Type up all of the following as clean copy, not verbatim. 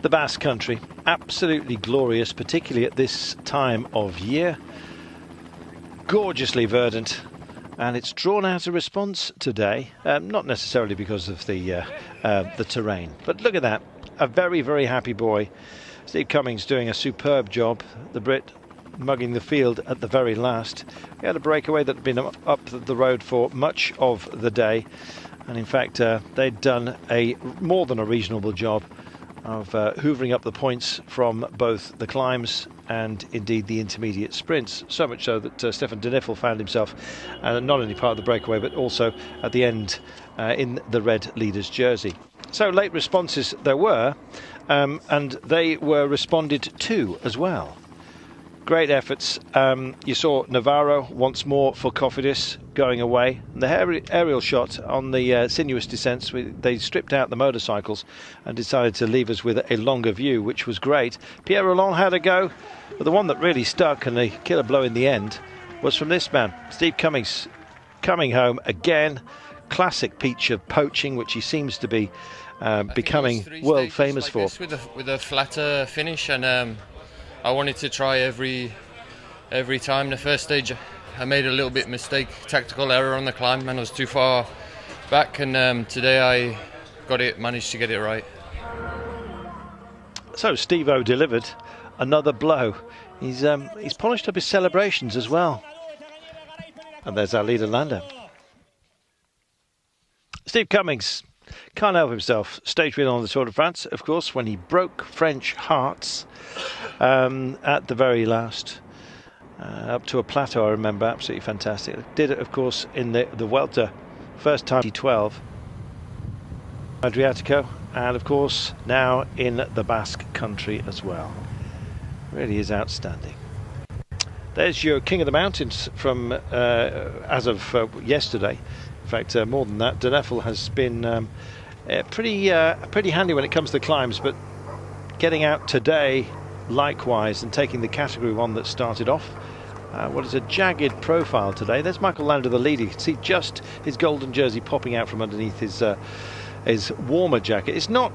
The Basque country, absolutely glorious, particularly at this time of year. Gorgeously verdant, and it's drawn out a response today, not necessarily because of the terrain, but look at that, a very, very happy boy. Steve Cummings doing a superb job, the Brit mugging the field at the very last. We had a breakaway that had been up the road for much of the day, and in fact they'd done a more than a reasonable job of hoovering up the points from both the climbs and indeed the intermediate sprints, so much so that Stefan de Niffel found himself not only part of the breakaway but also at the end in the red leader's jersey. So late responses there were, and they were responded to as well. Great efforts. You saw Navarro once more for Cofidis going away. And the aerial shot on the sinuous descents, they stripped out the motorcycles and decided to leave us with a longer view, which was great. Pierre Roland had a go, but the one that really stuck and the killer blow in the end was from this man, Steve Cummings, coming home again. Classic peach of poaching, which he seems to be becoming world famous for. With a flatter finish, and I wanted to try every time. The first stage I made a little bit mistake, tactical error on the climb, and I was too far back, and today I managed to get it right. So Steve-O delivered another blow. He's polished up his celebrations as well. And there's our leader, Lando. Steve Cummings can't help himself. Stage win on the Tour de France, of course, when he broke French hearts at the very last. Up to a plateau, I remember, absolutely fantastic. Did it, of course, in the Vuelta, first time 2012. Adriatico, and of course now in the Basque country as well. Really is outstanding. There's your King of the Mountains from as of yesterday. In fact, more than that, de Niffel has been pretty handy when it comes to climbs, but getting out today likewise and taking the category one that started off. What is a jagged profile today. There's Michael Landa, the leader. You can see just his golden jersey popping out from underneath his warmer jacket. It's not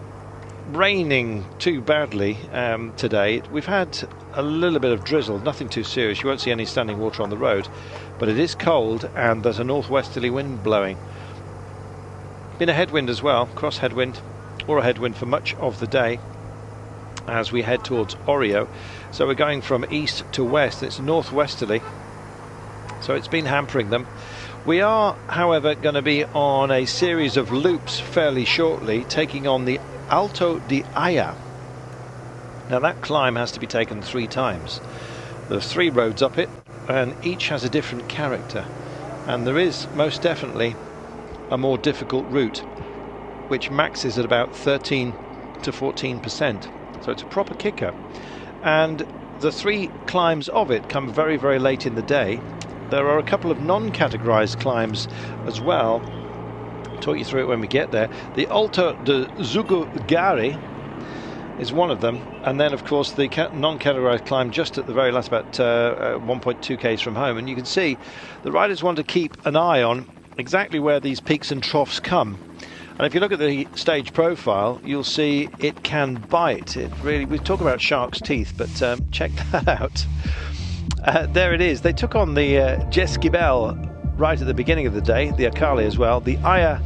raining too badly today. We've had a little bit of drizzle, nothing too serious. You won't see any standing water on the road, but it is cold and there's a northwesterly wind blowing. Been a headwind as well, cross headwind or a headwind for much of the day as we head towards Orio. So we're going from east to west. It's northwesterly, so it's been hampering them. We are, however, going to be on a series of loops fairly shortly, taking on the Alto de Aya. Now that climb has to be taken 3 times. There are 3 roads up it, and each has a different character. And there is most definitely a more difficult route, which maxes at about 13 to 14%. So it's a proper kicker. And the 3 climbs of it come very, very late in the day. There are a couple of non-categorized climbs as well. I'll talk you through it when we get there. The Alto de Zugugari is one of them, and then of course the non-categorized climb just at the very last, about 1.2 k's from home. And you can see the riders want to keep an eye on exactly where these peaks and troughs come. And if you look at the stage profile, you'll see it can bite. It really, we talk about shark's teeth, but check that out. There it is. They took on the Jesquibel right at the beginning of the day, the Akali as well, the Aya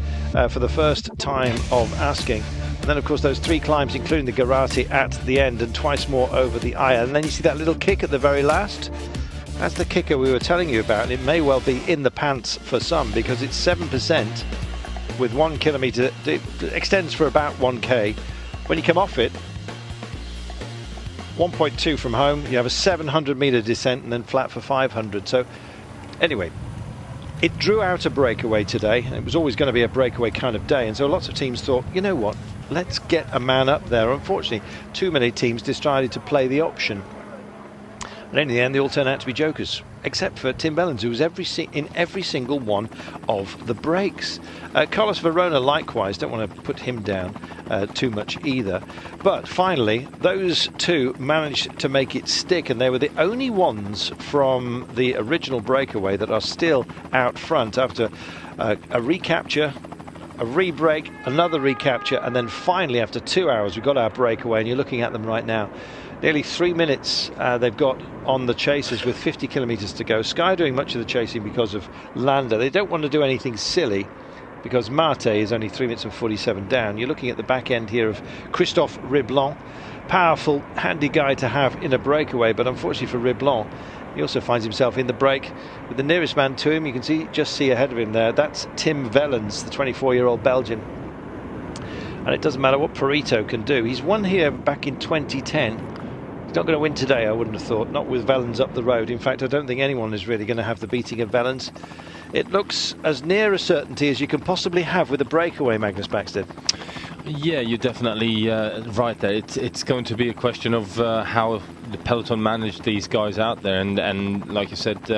for the first time of asking. And then, of course, those 3 climbs, including the Garati at the end, and twice more over the Aya. And then you see that little kick at the very last. That's the kicker we were telling you about. It may well be in the pants for some, because it's 7% with 1 kilometre. It extends for about 1k. When you come off it, 1.2 from home, you have a 700 metre descent and then flat for 500. So anyway, it drew out a breakaway today. It was always going to be a breakaway kind of day, and so lots of teams thought, you know what, let's get a man up there. Unfortunately, too many teams decided to play the option, and in the end they all turned out to be jokers, except for Tim Bellens, who was in every single one of the breaks. Carlos Verona likewise, don't want to put him down too much either. But finally, those 2 managed to make it stick, and they were the only ones from the original breakaway that are still out front after a recapture a re-break, another recapture, and then finally after 2 hours we've got our breakaway, and you're looking at them right now. Nearly 3 minutes they've got on the chasers with 50 kilometres to go. Sky doing much of the chasing because of Landa. They don't want to do anything silly because Marte is only 3 minutes and 47 down. You're looking at the back end here of Christophe Riblon. Powerful, handy guy to have in a breakaway, but unfortunately for Riblon, he also finds himself in the break with the nearest man to him. You can just see ahead of him there. That's Tim Wellens, the 24-year-old Belgian. And it doesn't matter what Perito can do. He's won here back in 2010. He's not going to win today, I wouldn't have thought. Not with Wellens up the road. In fact, I don't think anyone is really going to have the beating of Wellens. It looks as near a certainty as you can possibly have with a breakaway, Magnus Backstedt. Yeah, you're definitely right there. It's going to be a question of how the peloton manage these guys out there, and like you said,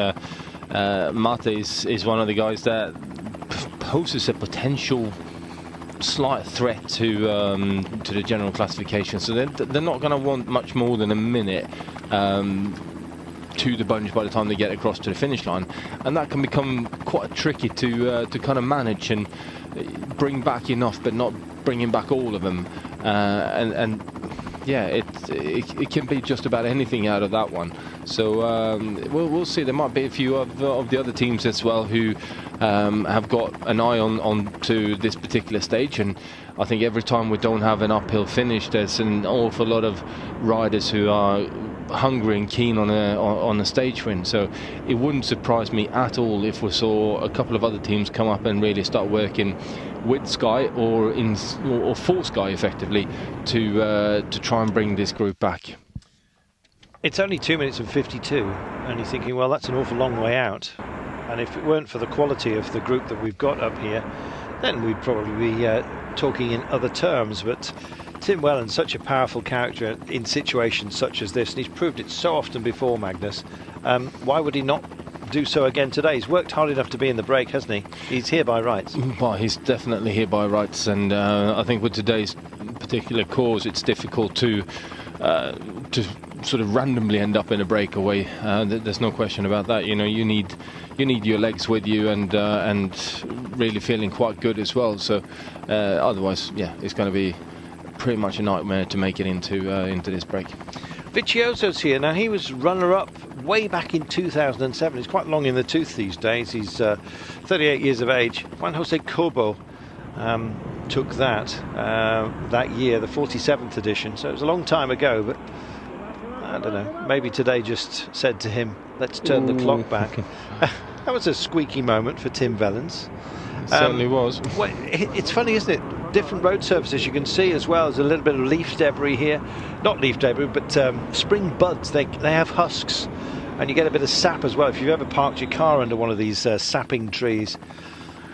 Mate is one of the guys that poses a potential slight threat to the general classification. So they're not going to want much more than a minute to the bunch by the time they get across to the finish line, and that can become quite tricky to kind of manage and bring back enough, but not bringing back all of them, and yeah, it can be just about anything out of that one. So we'll see. There might be a few of the other teams as well who have got an eye on to this particular stage, and I think every time we don't have an uphill finish, there's an awful lot of riders who are hungry and keen on a stage win. So it wouldn't surprise me at all if we saw a couple of other teams come up and really start working with Sky or for Sky effectively to try and bring this group back. It's only 2 minutes and 52, and you're thinking, well, that's an awful long way out. And if it weren't for the quality of the group that we've got up here, then we'd probably be talking in other terms. But Tim Wellens, such a powerful character in situations such as this, and he's proved it so often before, Magnus. Why would he not do so again today? He's worked hard enough to be in the break, hasn't he? He's here by rights. Well, he's definitely here by rights, and I think with today's particular cause, it's difficult to sort of randomly end up in a breakaway. There's no question about that. You know, you need your legs with you, and really feeling quite good as well. So otherwise, yeah, it's going to be pretty much a nightmare to make it into this break. Vicioso's here. Now, he was runner-up way back in 2007. He's quite long in the tooth these days. He's 38 years of age. Juan Jose Cobo took that year, the 47th edition. So it was a long time ago, but I don't know. Maybe today just said to him, let's turn the clock back. That was a squeaky moment for Tim Wellens. It certainly was. Well, it's funny, isn't it? Different road surfaces you can see as well. There's a little bit of leaf debris here. Not leaf debris, but spring buds. They have husks, and you get a bit of sap as well. If you've ever parked your car under one of these sapping trees,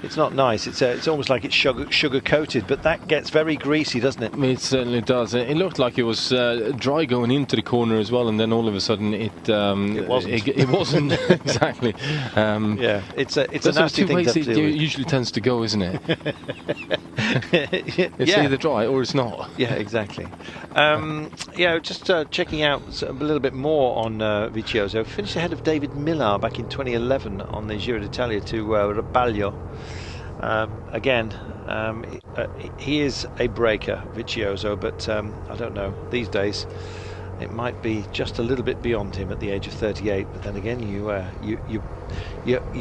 it's not nice. It's almost like it's sugar coated, but that gets very greasy, doesn't it? It certainly does. It looked like it was dry going into the corner as well, and then all of a sudden it wasn't. It wasn't exactly. Yeah, it's a nasty thing to deal with. It usually tends to go, isn't it? It's either dry or it's not. Yeah, exactly. Just checking out a little bit more on Vicioso. Finished ahead of David Millar back in 2011 on the Giro d'Italia to Rabaglio. He is a breaker, Vicioso, but I don't know. These days, it might be just a little bit beyond him at the age of 38. But then again, you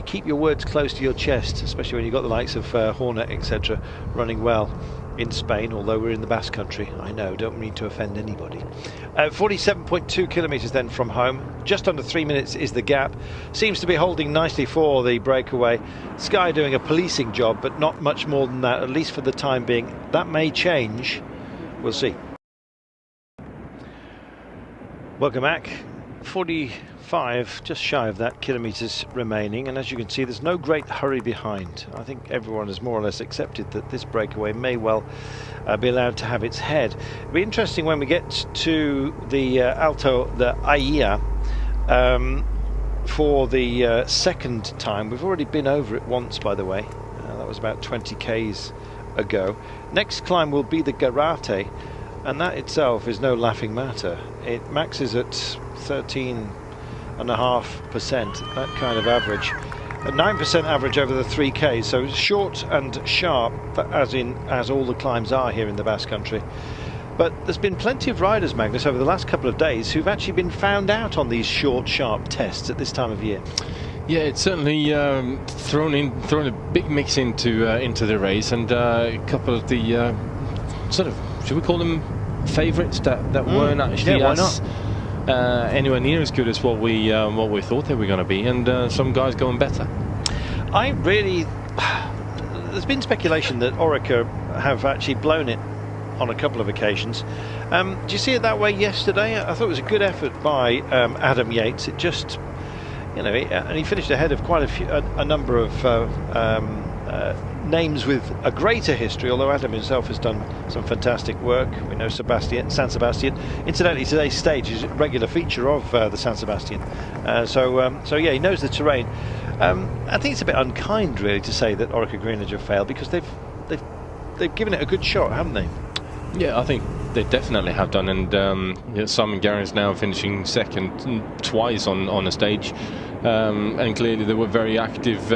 keep your words close to your chest, especially when you've got the likes of Horner, etc., running well in Spain. Although we're in the Basque country, I know, don't mean to offend anybody. 47.2 kilometres then from home. Just under 3 minutes is the gap. Seems to be holding nicely for the breakaway. Sky doing a policing job, but not much more than that, at least for the time being. That may change. We'll see. Welcome back. 45, just shy of that, kilometres remaining, and as you can see, there's no great hurry behind. I think everyone has more or less accepted that this breakaway may well be allowed to have its head. It'll be interesting when we get to the Alto de Aia for the second time. We've already been over it once, by the way. That was about 20 k's ago. Next climb will be the Garate, and that itself is no laughing matter. It maxes at 13.5%, that kind of average. a 9% average over the 3K, so short and sharp, as all the climbs are here in the Basque Country. But there's been plenty of riders, Magnus, over the last couple of days who've actually been found out on these short, sharp tests at this time of year. Yeah, it's certainly thrown a big mix into the race, and a couple of the sort of, should we call them favourites that weren't actually anywhere near as good as what we thought they were going to be, and some guys going better. There's been speculation that Orica have actually blown it on a couple of occasions. Do you see it that way yesterday? I thought it was a good effort by Adam Yates. It just, and he finished ahead of quite a number of names with a greater history, although Adam himself has done some fantastic work. We know San Sebastian. Incidentally, today's stage is a regular feature of the San Sebastian. So yeah, he knows the terrain. I think it's a bit unkind, really, to say that Orica Greenwich have failed, because they've given it a good shot, haven't they? Yeah, I think they definitely have done, and Simon Garrett's now finishing second twice on a stage, and clearly they were very active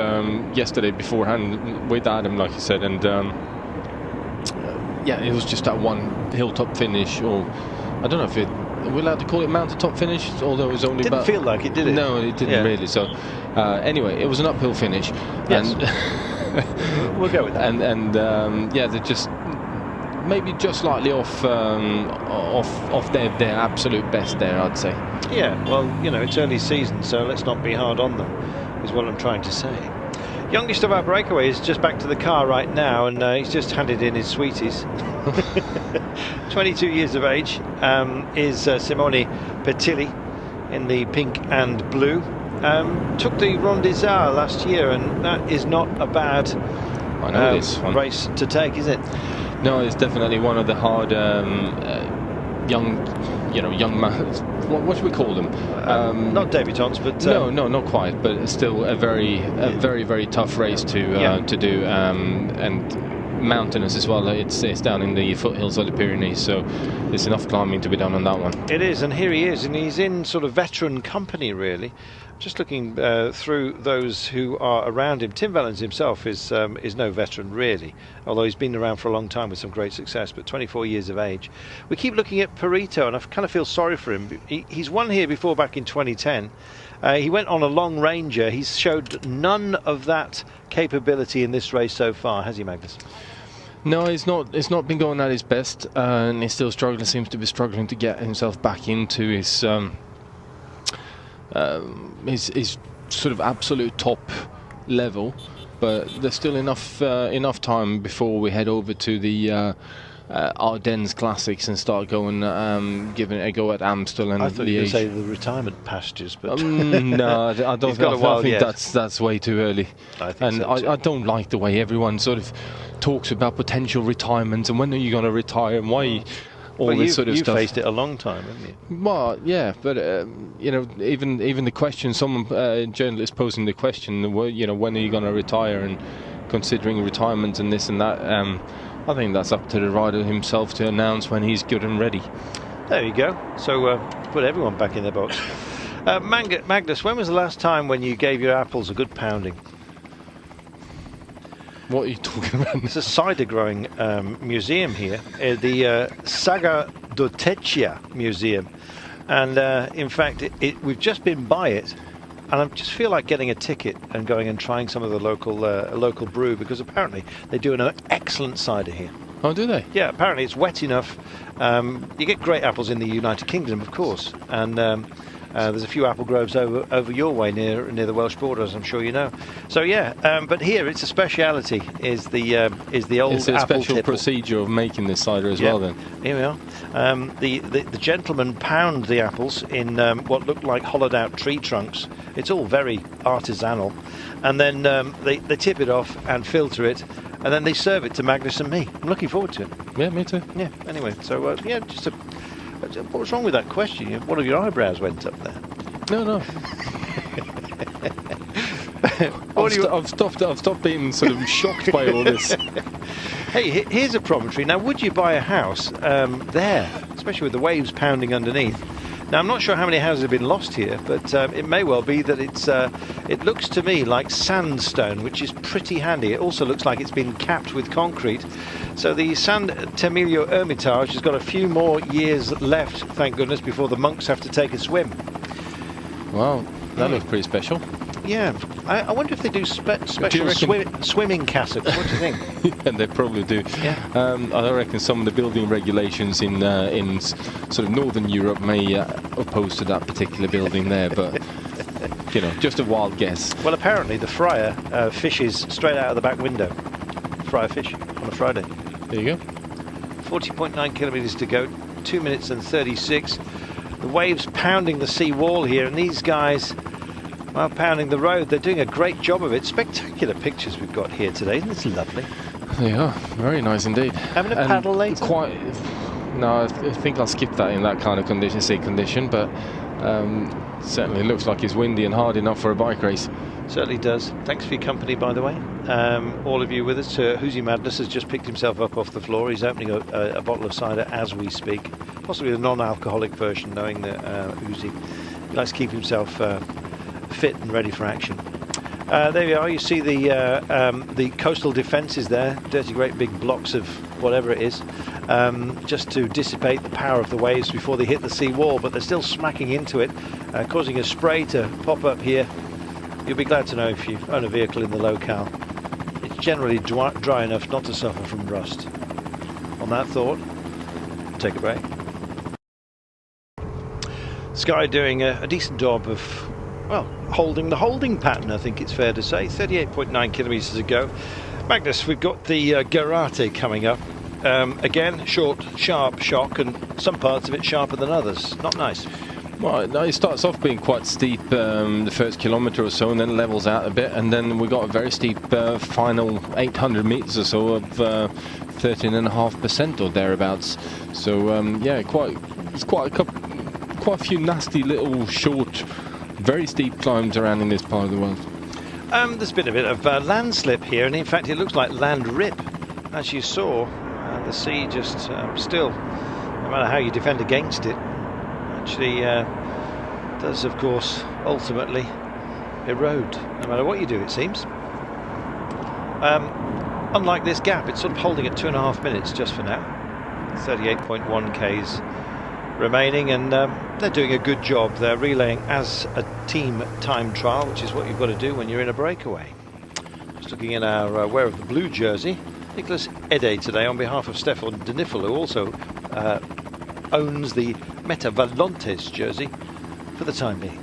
yesterday beforehand with Adam, like you said, and it was just that one hilltop finish, or I don't know if we're allowed to call it mountaintop finish, although it was only didn't feel like it, did it? No, it didn't really. So anyway, it was an uphill finish. Yes. And we'll go with that. And they're just maybe just slightly off their absolute best there, I'd say. Yeah, well, it's early season, so let's not be hard on them, is what I'm trying to say. Youngest of our breakaway is just back to the car right now, and he's just handed in his sweeties. 22 years of age, is Simone Petilli in the pink and blue. Took the Ronde des Arts last year, and that is not a bad race to take, is it? No, it's definitely one of the hard young man. What should we call them? Not debutantes, but no, not quite. But still a very, very tough race to do, and mountainous as well. It's down in the foothills of the Pyrenees, so there's enough climbing to be done on that one. It is, and here he is, and he's in sort of veteran company, really. Just looking through those who are around him, Tim Vellens himself is no veteran, really, although he's been around for a long time with some great success, but 24 years of age. We keep looking at Perito, and I kind of feel sorry for him. He's won here before, back in 2010. He went on a long ranger. He's showed none of that capability in this race so far, has he, Magnus? No, it's not been going at his best, and he's still struggling. Seems to be struggling to get himself back into his sort of absolute top level, but there's still enough time before we head over to the Ardennes Classics and start going giving it a go at Amstel and I thought you were Liège. going to say the retirement pastures, but no, I don't. I think that's way too early. I think I don't like the way everyone sort of talks about potential retirement and when are you going to retire and why. This sort of stuff. You faced it a long time, haven't you? Well, yeah, but even the question, someone journalist posing the question, when are you going to retire, and considering retirement and this and that, I think that's up to the rider himself to announce when he's good and ready. There you go. So put everyone back in their box. Magnus, when was the last time when you gave your apples a good pounding? What are you talking about? It's a cider growing museum here, the Sagardotecia Museum, and in fact we've just been by it, and I just feel like getting a ticket and going and trying some of the local brew, because apparently they do an excellent cider here. Oh, do they? Yeah, apparently it's wet enough. You get great apples in the United Kingdom, of course, and there's a few apple groves over your way near the Welsh border, as I'm sure you know. So yeah, but here it's a speciality. Is the old it's a apple special tipple. procedure of making this cider as well. Then here we are. The gentlemen pound the apples in what look like hollowed out tree trunks. It's all very artisanal, and then they tip it off and filter it, and then they serve it to Magnus and me. I'm looking forward to it. Yeah, me too. Yeah. Anyway, so just a. What's wrong with that question? One of your eyebrows went up there. No. I've stopped being sort of shocked by all this. Hey, here's a promontory. Now, would you buy a house there, especially with the waves pounding underneath? Now, I'm not sure how many houses have been lost here, but it may well be that it looks to me like sandstone, which is pretty handy. It also looks like it's been capped with concrete. So the San Temilio Hermitage has got a few more years left, thank goodness, before the monks have to take a swim. Wow, that looks pretty special. Yeah, I wonder if they do special swimming cassocks. What do you think? Yeah, they probably do. Yeah. I reckon some of the building regulations in sort of Northern Europe may oppose to that particular building there, but you know, just a wild guess. Well, apparently the fryer fishes straight out of the back window. Fryer fish on a Friday. There you go. 40.9 kilometres to go. 2 minutes and 36. The waves pounding the sea wall here, and these guys, well, pounding the road. They're doing a great job of it. Spectacular pictures we've got here today. Isn't this lovely? They are very nice indeed. Having a paddle later? No, I think I'll skip that in that kind of sea condition, but certainly looks like it's windy and hard enough for a bike race. Certainly does. Thanks for your company, by the way. All of you with us. Hoosie Madness has just picked himself up off the floor. He's opening a bottle of cider as we speak. Possibly a non-alcoholic version, knowing that Hoosie likes to keep himself fit and ready for action. There you are. You see the coastal defences there. Dirty great big blocks of whatever it is, just to dissipate the power of the waves before they hit the sea wall, but they're still smacking into it, causing a spray to pop up here. You'll be glad to know if you own a vehicle in the locale, it's generally dry enough not to suffer from rust. On that thought, take a break. Sky doing a decent job of, well, holding the holding pattern, I think it's fair to say. 38.9 kilometres to go. Magnus, we've got the Garate coming up. Again, short, sharp shock, and some parts of it sharper than others. Not nice. Well, no, it starts off being quite steep the first kilometre or so, and then levels out a bit, and then we got a very steep final 800 metres or so of 13.5% or thereabouts. So yeah, it's quite a few nasty little short, very steep climbs around in this part of the world. There's been a bit of landslip here, and in fact it looks like land rip. As you saw, the sea just still, no matter how you defend against it, actually does of course ultimately erode, no matter what you do, it seems. Unlike this gap, it's sort of holding at 2.5 minutes just for now. 38.1 k's remaining, and they're doing a good job. They're relaying as a team time trial, which is what you've got to do when you're in a breakaway. Just looking at our wearer of the blue jersey, Nicholas Ede, today on behalf of Stefan Denifel, who also owns the Meta Valontes jersey for the time being.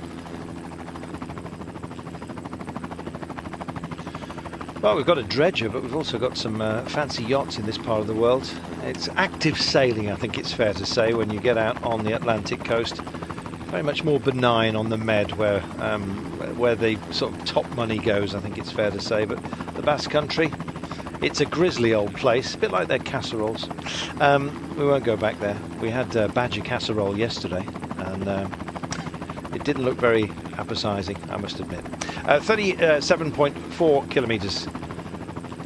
Well, we've got a dredger, but we've also got some fancy yachts in this part of the world. It's active sailing, I think it's fair to say, when you get out on the Atlantic coast. Very much more benign on the Med, where the sort of top money goes, I think it's fair to say. But the Basque country, it's a grisly old place, a bit like their casseroles. We won't go back there. We had badger casserole yesterday, and it didn't look very appetising, I must admit. 37.4 kilometres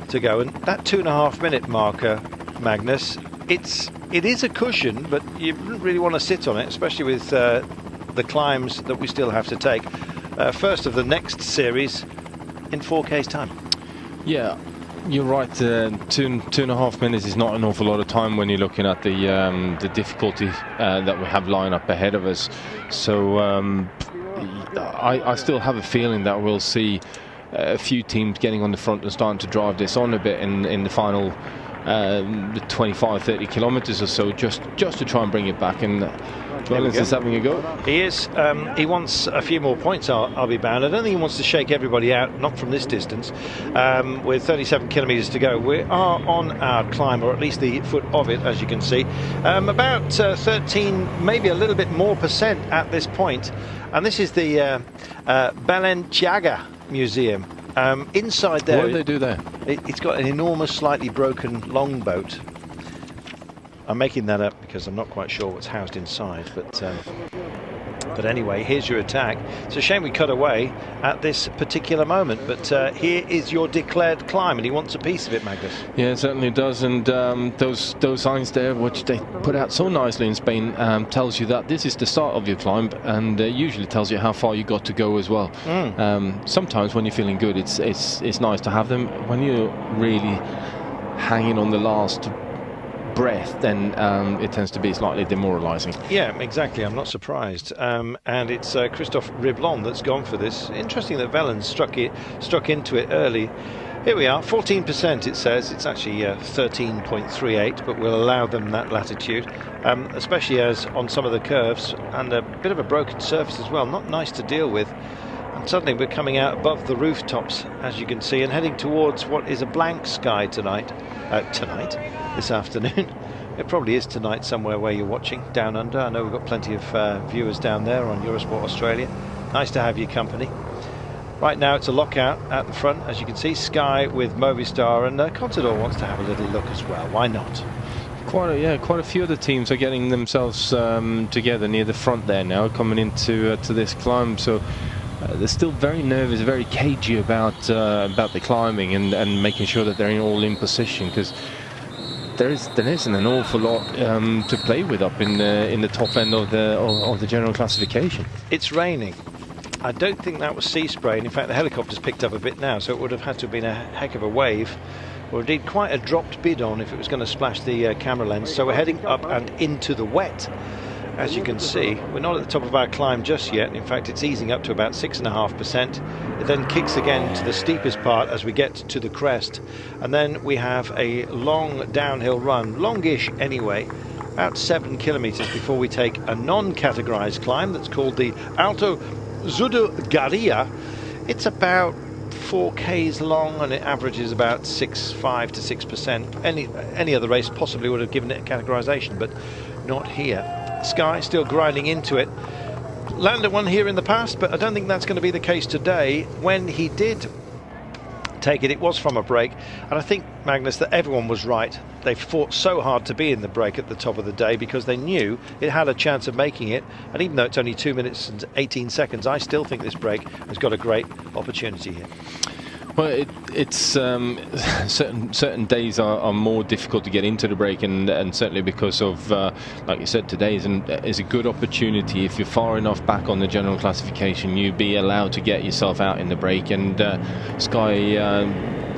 to go, and that 2.5 minute marker, Magnus, it is a cushion, but you wouldn't really want to sit on it, especially with the climbs that we still have to take. First of the next series in 4K's time. Yeah. You're right. 2.5 minutes is not an awful lot of time when you're looking at the difficulty that we have lying up ahead of us. So I still have a feeling that we'll see a few teams getting on the front and starting to drive this on a bit in the final 25-30 kilometres or so, just to try and bring it back. And Rollins is having a go. He is. He wants a few more points, I'll be bound. I don't think he wants to shake everybody out, not from this distance. With 37 kilometres to go, we are on our climb, or at least the foot of it, as you can see. About 13, maybe a little bit more percent at this point. And this is the Balenciaga Museum. Inside there, what do they do there? It's got an enormous, slightly broken longboat. I'm making that up because I'm not quite sure what's housed inside, but But anyway, here's your attack. It's a shame we cut away at this particular moment, but here is your declared climb, and he wants a piece of it, Magnus. Yeah, it certainly does, and those signs there, which they put out so nicely in Spain, tells you that this is the start of your climb, and usually tells you how far you got to go as well. Sometimes when you're feeling good, it's nice to have them. When you're really hanging on the last breath, then it tends to be slightly demoralising. Yeah, exactly. I'm not surprised. And it's Christophe Riblon that's gone for this. Interesting that Wellens struck into it early. Here we are, 14% it says. It's actually 13.38, but we'll allow them that latitude, especially as on some of the curves, and a bit of a broken surface as well. Not nice to deal with. And suddenly we're coming out above the rooftops, as you can see, and heading towards what is a blank sky this afternoon. It probably is tonight somewhere where you're watching, down under. I know we've got plenty of viewers down there on Eurosport Australia. Nice to have your company. Right now it's a lockout at the front, as you can see. Sky with Movistar, and Contador wants to have a little look as well. Why not? Quite a few of the teams are getting themselves together near the front there now, coming into to this climb. So they're still very nervous, very cagey about the climbing and making sure that they're all in position, because there isn't an awful lot to play with up in the top end of the general classification. It's raining. I don't think that was sea spray. In fact, the helicopter's picked up a bit now, so it would have had to have been a heck of a wave, or indeed quite a dropped bidon if it was going to splash the camera lens. So we're heading up and into the wet. As you can see, we're not at the top of our climb just yet. In fact, it's easing up to about 6.5%. It then kicks again to the steepest part as we get to the crest. And then we have a long downhill run, longish anyway, about 7 kilometers before we take a non-categorized climb that's called the Alto Zudugaria. It's about 4 k's long, and it averages about 5 to 6%. Any other race possibly would have given it a categorization, but not here. Sky still grinding into it. Landa won here in the past, but I don't think that's going to be the case today. When he did take it, it was from a break, and I think, Magnus, that everyone was right. They fought so hard to be in the break at the top of the day because they knew it had a chance of making it, and even though it's only 2 minutes and 18 seconds, I still think this break has got a great opportunity here. Well, it's certain days are more difficult to get into the break, and certainly because of, like you said, today is a good opportunity. If you're far enough back on the general classification, you'd be allowed to get yourself out in the break, and Sky,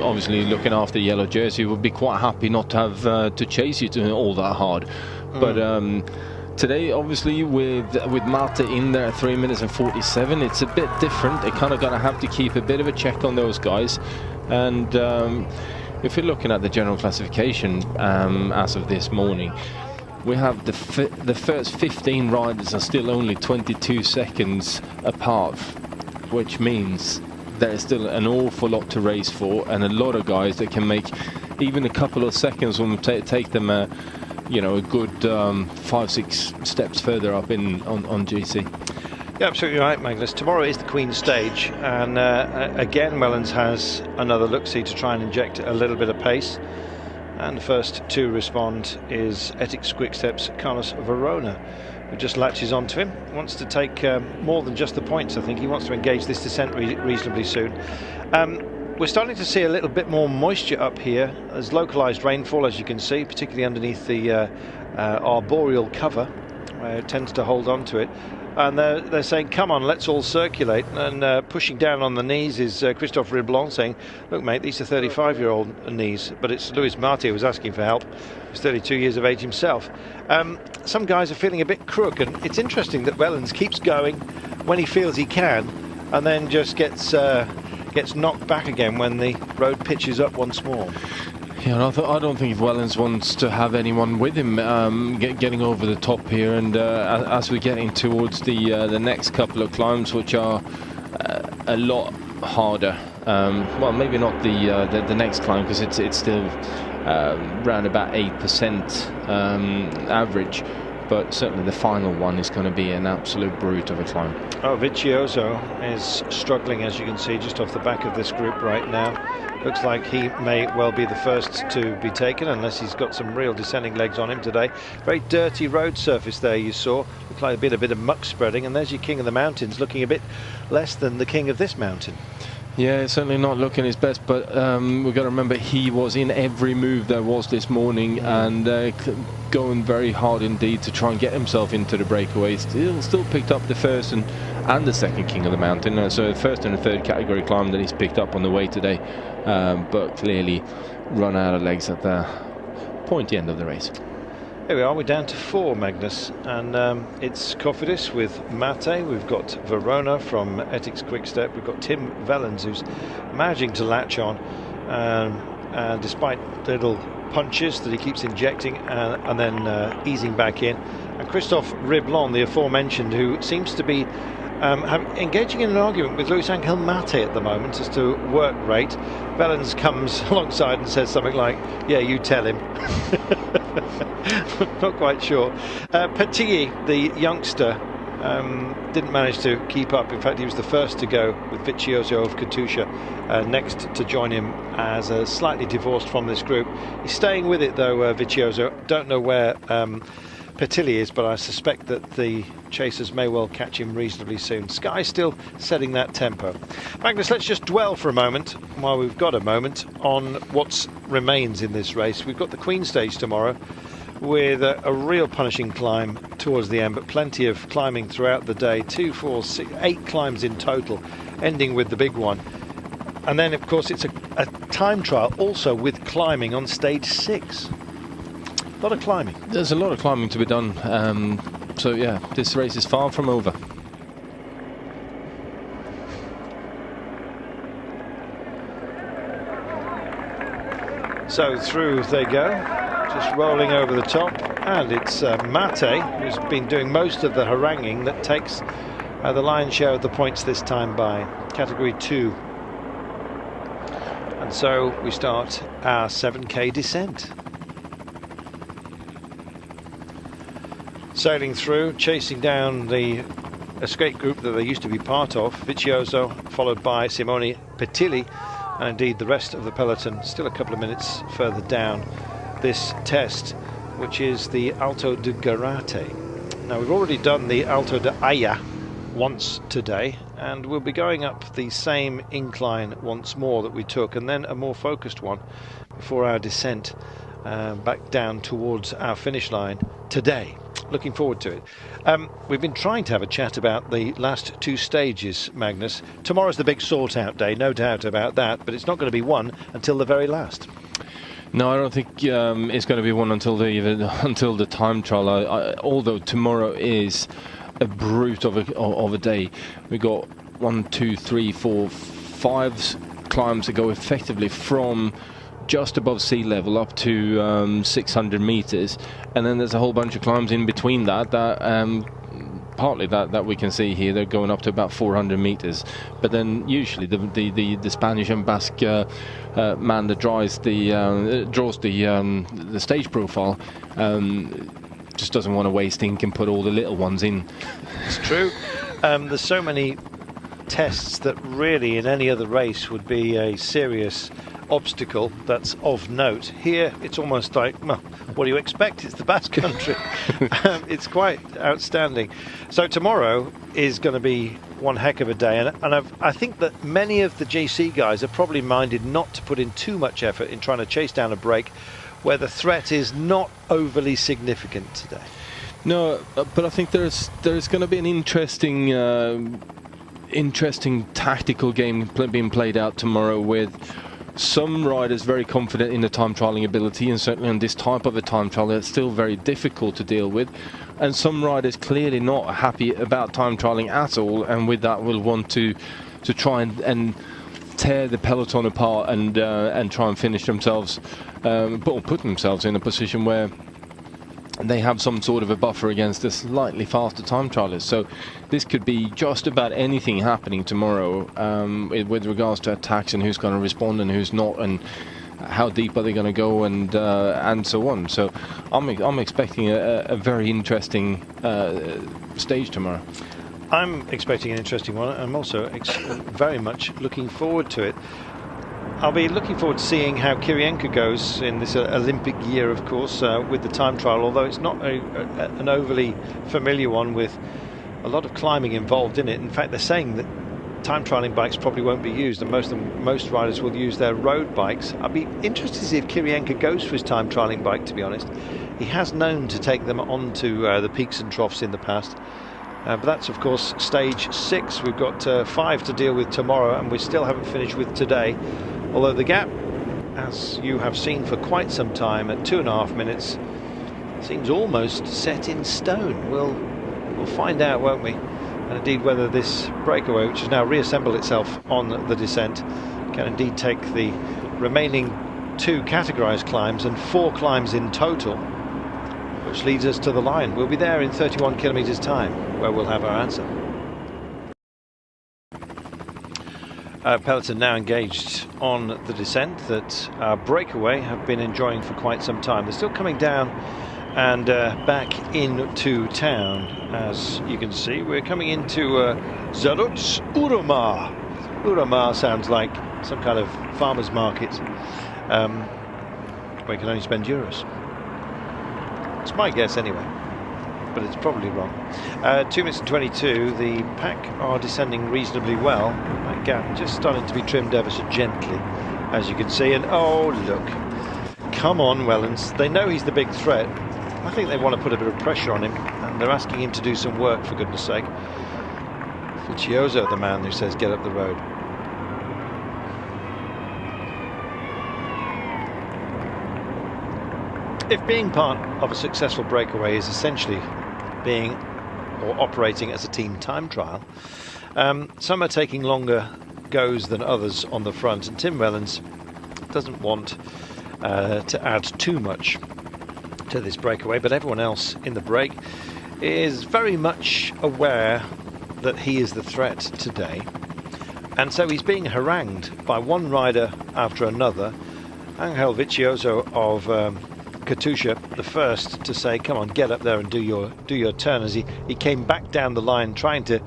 obviously looking after the yellow jersey, would be quite happy not to have to chase you to all that hard. But today, obviously, with Mate in there at 3 minutes and 47, it's a bit different. They're kind of going to have to keep a bit of a check on those guys. And if you're looking at the general classification as of this morning, we have the first 15 riders are still only 22 seconds apart, which means there's still an awful lot to race for, and a lot of guys that can make even a couple of seconds will take them a good 5-6 steps further up on GC. Yeah, absolutely right, Magnus. Tomorrow is the Queen's stage, and again Wellens has another look-see to try and inject a little bit of pace. And the first to respond is Ethics Quickstep's Carlos Verona, who just latches onto him. Wants to take more than just the points, I think. He wants to engage this descent reasonably soon. We're starting to see a little bit more moisture up here. There's localised rainfall, as you can see, particularly underneath the arboreal cover, where it tends to hold on to it. And they're saying, come on, let's all circulate. And pushing down on the knees is Christophe Riblon saying, look, mate, these are 35-year-old knees. But it's Luis Mate who was asking for help. He's 32 years of age himself. Some guys are feeling a bit crook. And it's interesting that Wellens keeps going when he feels he can, and then just gets knocked back again when the road pitches up once more. Yeah, I don't think Wellens wants to have anyone with him getting over the top here, and as we're getting towards the next couple of climbs, which are a lot harder. Well, maybe not the next climb, because it's still around about 8% average. But certainly the final one is going to be an absolute brute of a climb. Oh, Vicioso is struggling, as you can see, just off the back of this group right now. looks like he may well be the first to be taken, unless he's got some real descending legs on him today. Very dirty road surface there, you saw. Looked like a bit of muck spreading, and there's your king of the mountains, looking a bit less than the king of this mountain. Yeah, certainly not looking his best, but we've got to remember he was in every move there was this morning, and going very hard indeed to try and get himself into the breakaway. Still picked up the first and the second king of the mountain, so the first and the third category climb that he's picked up on the way today, but clearly run out of legs at the pointy end of the race. Here we are, we're down to 4, Magnus, and it's Cofidis with Mate. We've got Verona from Ethics Quickstep. We've got Tim Vellens, who's managing to latch on, despite little punches that he keeps injecting and then easing back in. And Christophe Riblon, the aforementioned, who seems to be engaging in an argument with Luis Angel Mate at the moment as to work rate. Vellens comes alongside and says something like, "Yeah, you tell him." Not quite sure. Petit, the youngster, didn't manage to keep up. In fact, he was the first to go, with Vicioso of Katusha next to join him as slightly divorced from this group. He's staying with it though, Vicioso. Don't know where Petilli is, but I suspect that the chasers may well catch him reasonably soon. Sky still setting that tempo. Magnus, let's just dwell for a moment, while we've got a moment, on what remains in this race. We've got the Queen Stage tomorrow, with a real punishing climb towards the end, but plenty of climbing throughout the day. 2, 4, 6, 8 climbs in total, ending with the big one. And then, of course, it's a time trial also with climbing on stage 6. A lot of climbing. There's a lot of climbing to be done. So yeah, this race is far from over. So through they go, just rolling over the top, and it's Mate who's been doing most of the haranguing that takes the lion's share of the points this time by category 2. And so we start our 7k descent. Sailing through, chasing down the escape group that they used to be part of, Vicioso, followed by Simone Petilli, and indeed the rest of the peloton still a couple of minutes further down this test, which is the Alto de Garate. Now, we've already done the Alto de Aya once today, and we'll be going up the same incline once more that we took, and then a more focused one before our descent back down towards our finish line today. Looking forward to it. We've been trying to have a chat about the last 2 stages, Magnus. Tomorrow's the big sort-out day, no doubt about that, but it's not going to be one until the very last. No, I don't think it's going to be one until the time trial. Although tomorrow is a brute of a day. We got 1, 2, 3, 4, 5 climbs that go effectively from just above sea level up to 600 meters, and then there's a whole bunch of climbs in between that partly that we can see here. They're going up to about 400 meters, but then usually the Spanish and Basque man that draws the stage profile just doesn't want to waste ink and put all the little ones in. It's true. There's so many tests that really in any other race would be a serious obstacle that's of note. Here it's almost like, well, what do you expect? It's the Basque country. It's quite outstanding. So tomorrow is going to be one heck of a day, and I think that many of the GC guys are probably minded not to put in too much effort in trying to chase down a break where the threat is not overly significant today. No, but I think there's going to be an interesting tactical game being played out tomorrow, with some riders very confident in the time trialing ability, and certainly on this type of a time trial that's still very difficult to deal with, and some riders clearly not happy about time trialing at all, and with that will want to try and tear the peloton apart and try and finish themselves, or put themselves in a position where they have some sort of a buffer against the slightly faster time trialers. So this could be just about anything happening tomorrow with regards to attacks and who's going to respond and who's not, and how deep are they going to go, and so on. So I'm expecting a very interesting stage tomorrow. I'm expecting an interesting one. I'm also very much looking forward to it. I'll be looking forward to seeing how Kirienka goes in this Olympic year, of course, with the time trial, although it's not an overly familiar one with a lot of climbing involved in it. In fact, they're saying that time trialing bikes probably won't be used, and most riders will use their road bikes. I'd be interested to see if Kirienka goes for his time trialing bike, to be honest. He has known to take them onto the peaks and troughs in the past. But that's, of course, stage 6. We've got 5 to deal with tomorrow, and we still haven't finished with today. Although the gap, as you have seen for quite some time, at 2.5 minutes, seems almost set in stone. We'll find out, won't we? And indeed whether this breakaway, which has now reassembled itself on the descent, can indeed take the remaining 2 categorised climbs and 4 climbs in total, which leads us to the line. We'll be there in 31 kilometres time, where we'll have our answer. Peloton now engaged on the descent that our breakaway have been enjoying for quite some time. They're still coming down and back into town. As you can see, we're coming into Zaruts Urumar. Urumar sounds like some kind of farmer's market where you can only spend euros. It's my guess anyway, but it's probably wrong. 2 minutes and 22, the pack are descending reasonably well. That gap just starting to be trimmed ever so gently, as you can see. And oh look, come on Wellens, they know he's the big threat. I think they want to put a bit of pressure on him, and they're asking him to do some work, for goodness sake. Ficioso, the man who says get up the road. If being part of a successful breakaway is essentially being or operating as a team time trial, some are taking longer goes than others on the front, and Tim Wellens doesn't want to add too much to this breakaway, but everyone else in the break is very much aware that he is the threat today, and so he's being harangued by one rider after another. Angel Vicioso of Katusha, the first to say, come on, get up there and do your turn, as he came back down the line trying to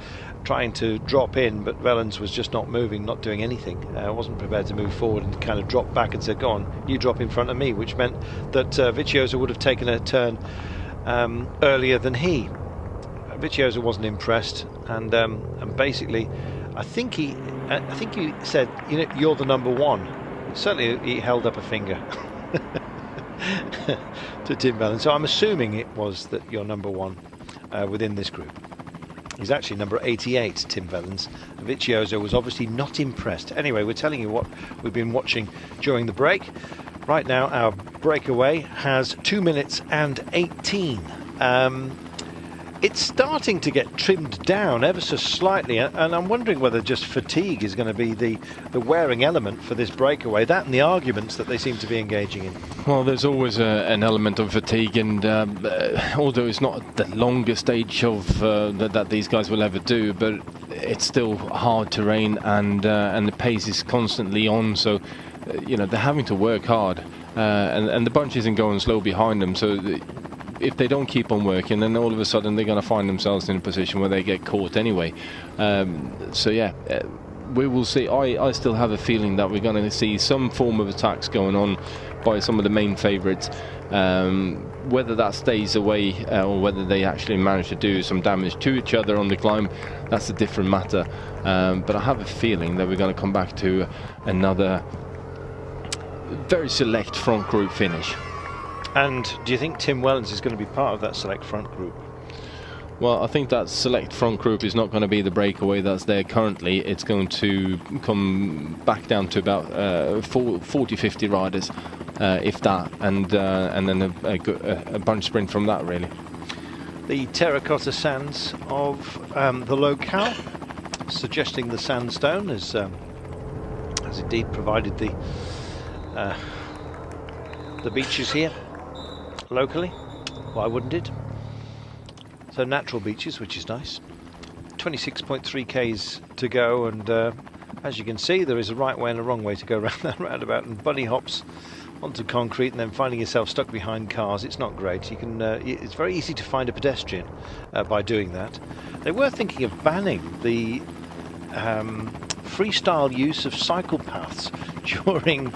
drop in, but Wellens was just not moving, not doing anything. Wasn't prepared to move forward, and kind of dropped back and said, go on, you drop in front of me, which meant that Vicioso would have taken a turn earlier than he. Vicioso wasn't impressed, and basically I think he said, you know, you're the number one. Certainly he held up a finger to Tim Wellens. So I'm assuming it was that you're number one within this group. He's actually number 88, Tim Wellens. Vicioso was obviously not impressed. Anyway, we're telling you what we've been watching during the break. Right now, our breakaway has 2 minutes and 18. It's starting to get trimmed down ever so slightly, and I'm wondering whether just fatigue is going to be the wearing element for this breakaway, that and the arguments that they seem to be engaging in. Well, there's always an element of fatigue, and although it's not the longest stage of that these guys will ever do, but it's still hard terrain, and the pace is constantly on, so you know, they're having to work hard, and the bunch isn't going slow behind them, so if they don't keep on working, then all of a sudden they're going to find themselves in a position where they get caught anyway. So yeah, we will see. I still have a feeling that we're going to see some form of attacks going on by some of the main favourites. Whether that stays away or whether they actually manage to do some damage to each other on the climb, that's a different matter. But I have a feeling that we're going to come back to another very select front group finish. And do you think Tim Wellens is going to be part of that select front group? Well, I think that select front group is not going to be the breakaway that's there currently. It's going to come back down to about 40-50 riders, if that, and then a bunch sprint from that, really. The terracotta sands of the locale, suggesting the sandstone has indeed provided the beaches here locally. Why wouldn't it? So natural beaches, which is nice. 26.3 k's to go, and as you can see, there is a right way and a wrong way to go around that roundabout, and bunny hops onto concrete and then finding yourself stuck behind cars. It's not great. You can it's very easy to find a pedestrian by doing that. They were thinking of banning the freestyle use of cycle paths during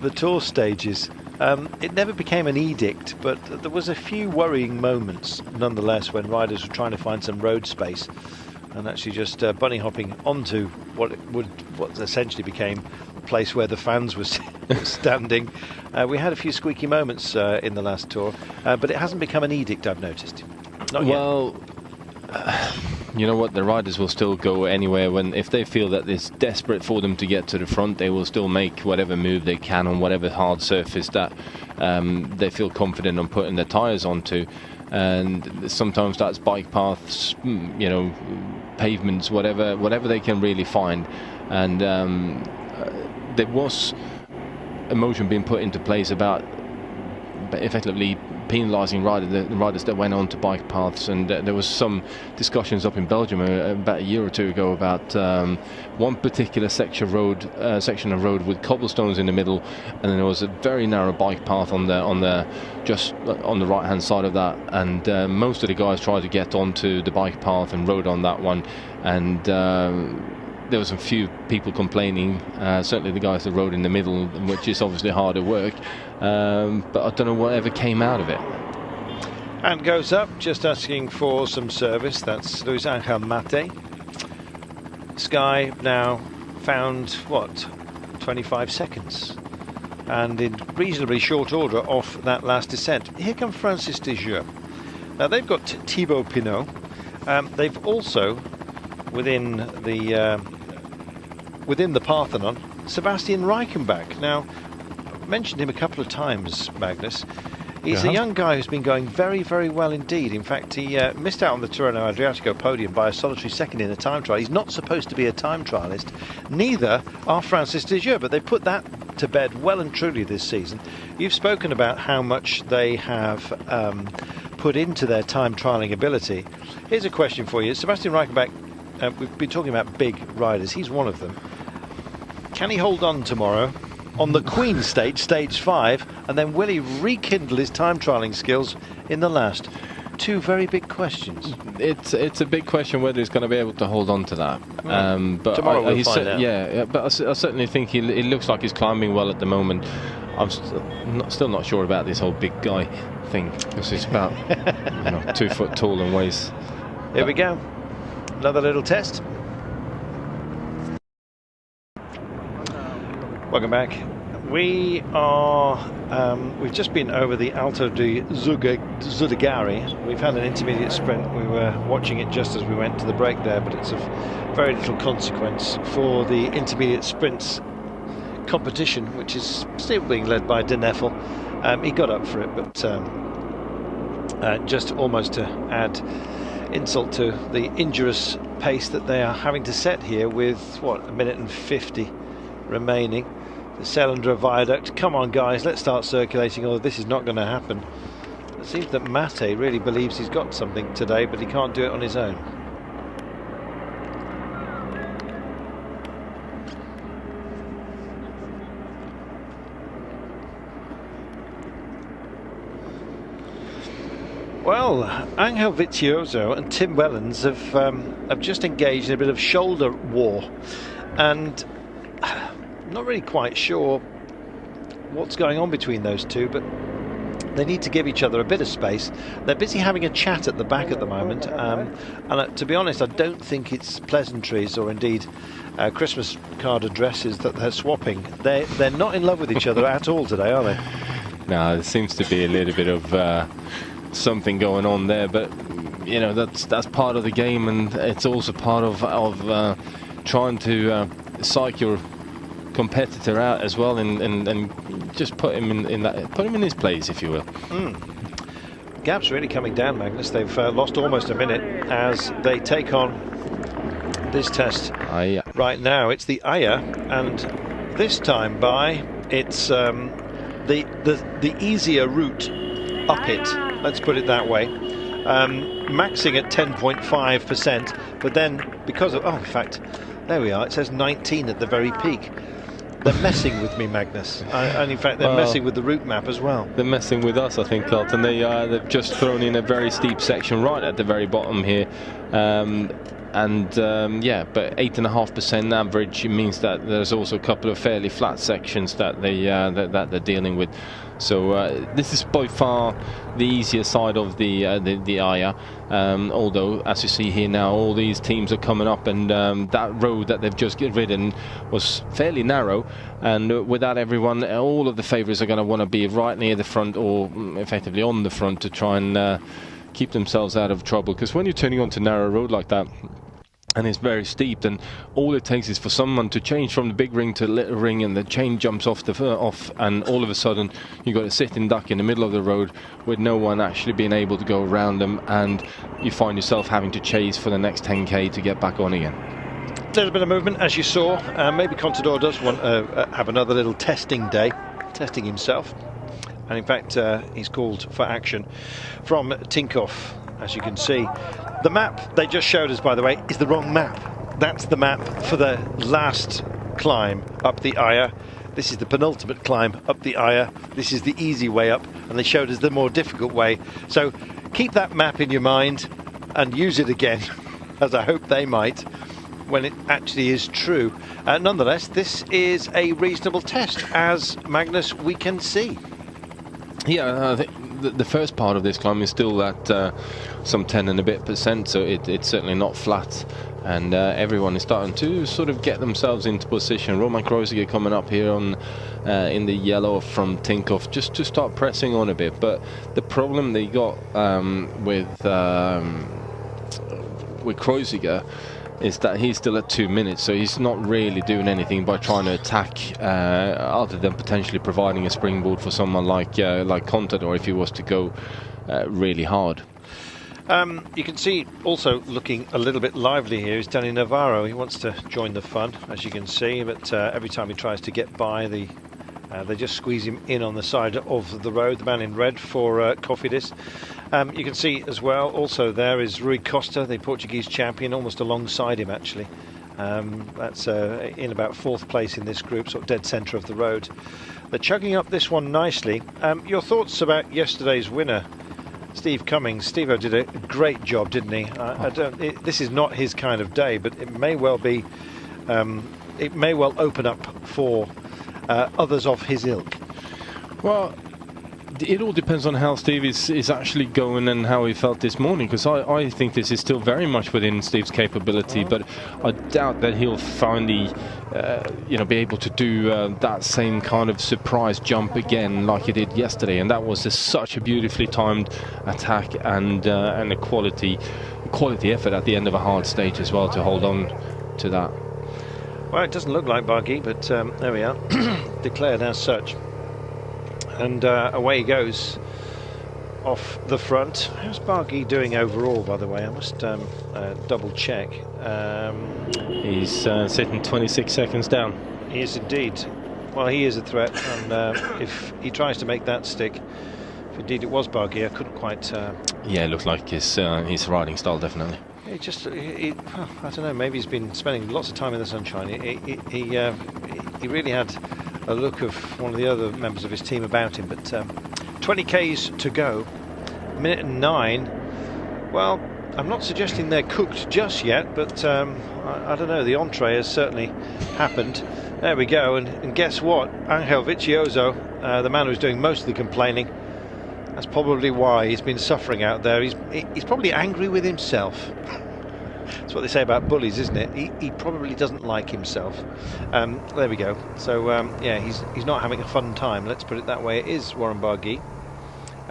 the tour stages. It never became an edict, but there was a few worrying moments nonetheless when riders were trying to find some road space and actually just bunny hopping onto what essentially became the place where the fans were standing. We had a few squeaky moments in the last tour, but it hasn't become an edict, I've noticed. Not yet. Well, you know what, the riders will still go anywhere if they feel that it's desperate for them to get to the front. They will still make whatever move they can on whatever hard surface that they feel confident on putting their tyres onto. And sometimes that's bike paths, you know, pavements, whatever they can really find. And there was a motion being put into place about effectively penalising the riders that went on to bike paths, and there was some discussions up in Belgium about a year or two ago about one particular section of road with cobblestones in the middle, and then there was a very narrow bike path on the just on the right hand side of that, and most of the guys tried to get onto the bike path and rode on that one, and there was a few people complaining, certainly the guys that rode in the middle, which is obviously harder work, but I don't know whatever came out of it. And goes up, just asking for some service. That's Luis Angel Mate. Sky now found, 25 seconds. And in reasonably short order off that last descent. Here comes Francis Desjeux. Now they've got Thibaut Pinot. They've also, within the Parthenon, Sebastian Reichenbach. Now, I've mentioned him a couple of times, Magnus. He's a young guy who's been going very, very well indeed. In fact, he missed out on the Tirreno Adriatico podium by a solitary second in a time trial. He's not supposed to be a time trialist. Neither are Francis Desjeux, but they put that to bed well and truly this season. You've spoken about how much they have put into their time trialling ability. Here's a question for you. Sebastian Reichenbach, we've been talking about big riders. He's one of them. Can he hold on tomorrow on the Queen stage, stage 5, and then will he rekindle his time trialling skills in the last? Two very big questions. It's a big question whether he's going to be able to hold on to that. But tomorrow we'll find out. Yeah, but I certainly think he looks like he's climbing well at the moment. I'm still not sure about this whole big guy thing, because he's about 2 foot tall and weighs. Here we go. Another little test. Welcome back. We've just been over the Alto di Zudagari. We've had an intermediate sprint. We were watching it just as we went to the break there, but it's of very little consequence for the intermediate sprints competition, which is still being led by De Neffel. He got up for it, but just almost to add insult to the injurious pace that they are having to set here with, a minute and 50 remaining. The Selendra Viaduct. Come on, guys, let's start circulating, or this is not going to happen. It seems that Mate really believes he's got something today, but he can't do it on his own. Well, Angel Vizioso and Tim Wellens have just engaged in a bit of shoulder war, and I'm not really quite sure what's going on between those two, but they need to give each other a bit of space. They're busy having a chat at the back at the moment, and to be honest, I don't think it's pleasantries or indeed Christmas card addresses that they're swapping. They're not in love with each other at all today, are they? No, there seems to be a little bit of something going on there, but that's part of the game, and it's also part of trying to psych your competitor out as well, and just put him in his place, if you will. Gap's really coming down, Magnus. They've lost almost a minute as they take on this test right now. It's the Aya, and this time by it's the easier route up it. Let's put it that way. Maxing at 10.5%, but then because of in fact, there we are. It says 19 at the very peak. They're messing with me, Magnus. And in fact, they're messing with the route map as well. They're messing with us, I think, Carlton. They've just thrown in a very steep section right at the very bottom here. Yeah, but 8.5% average average means that there's also a couple of fairly flat sections that that they're dealing with. So this is by far the easier side of the Aya. Although, as you see here now, all these teams are coming up, and that road that they've just ridden was fairly narrow. And with that, everyone, all of the favourites are going to want to be right near the front, or effectively on the front, to try and keep themselves out of trouble. Because when you're turning onto narrow road like that, and it's very steep, then all it takes is for someone to change from the big ring to the little ring, and the chain jumps off, and all of a sudden you've got a sitting duck in the middle of the road with no one actually being able to go around them, and you find yourself having to chase for the next 10k to get back on again. A little bit of movement, as you saw. Maybe Contador does want have another little testing day, testing himself, and in fact he's called for action from Tinkoff. As you can see, the map they just showed us, by the way, is the wrong map. That's the map for the last climb up the Aya. This is the penultimate climb up the Aya. This is the easy way up, and they showed us the more difficult way. So keep that map in your mind and use it again, as I hope they might, when it actually is true. Nonetheless, this is a reasonable test, as Magnus, we can see. Yeah, I think the first part of this climb is still at some 10 and a bit percent, so it's certainly not flat, and everyone is starting to sort of get themselves into position. Roman Kreuziger coming up here on in the yellow from Tinkoff, just to start pressing on a bit. But the problem they got with Kreuziger is that he's still at 2 minutes, so he's not really doing anything by trying to attack, other than potentially providing a springboard for someone like Contador if he was to go really hard. You can see also looking a little bit lively here is Danny Navarro. He wants to join the fun, as you can see, but every time he tries to get by, they just squeeze him in on the side of the road. The man in red for Cofidis. You can see as well, also there is Rui Costa, the Portuguese champion, almost alongside him actually. That's in about 4th place in this group, sort of dead centre of the road. They're chugging up this one nicely. Your thoughts about yesterday's winner, Steve Cummings? Steve-O did a great job, didn't he? This is not his kind of day, but it may well be. It may well open up for others of his ilk. Well, it all depends on how Steve is actually going and how he felt this morning, because I think this is still very much within Steve's capability, but I doubt that he'll finally be able to do that same kind of surprise jump again like he did yesterday, and that was such a beautifully timed attack and a quality effort at the end of a hard stage as well to hold on to that. Well, it doesn't look like Barguil, but there we are, declared as such. And away he goes off the front. How's Barguil doing overall, by the way? I must double check. He's sitting 26 seconds down. He is indeed. Well, he is a threat, and if he tries to make that stick, if indeed it was Barguil, I couldn't quite... Yeah, it looks like his riding style, definitely. I don't know, maybe he's been spending lots of time in the sunshine. He really had a look of one of the other members of his team about him, but 20 k's to go, minute and 9. Well, I'm not suggesting they're cooked just yet, but I don't know, the entree has certainly happened. There we go, and guess what? Angel Vicioso, the man who's doing most of the complaining, that's probably why he's been suffering out there. He's probably angry with himself. That's what they say about bullies, isn't it? He probably doesn't like himself. There we go. So yeah, he's not having a fun time. Let's put it that way. It is Warren Barguil.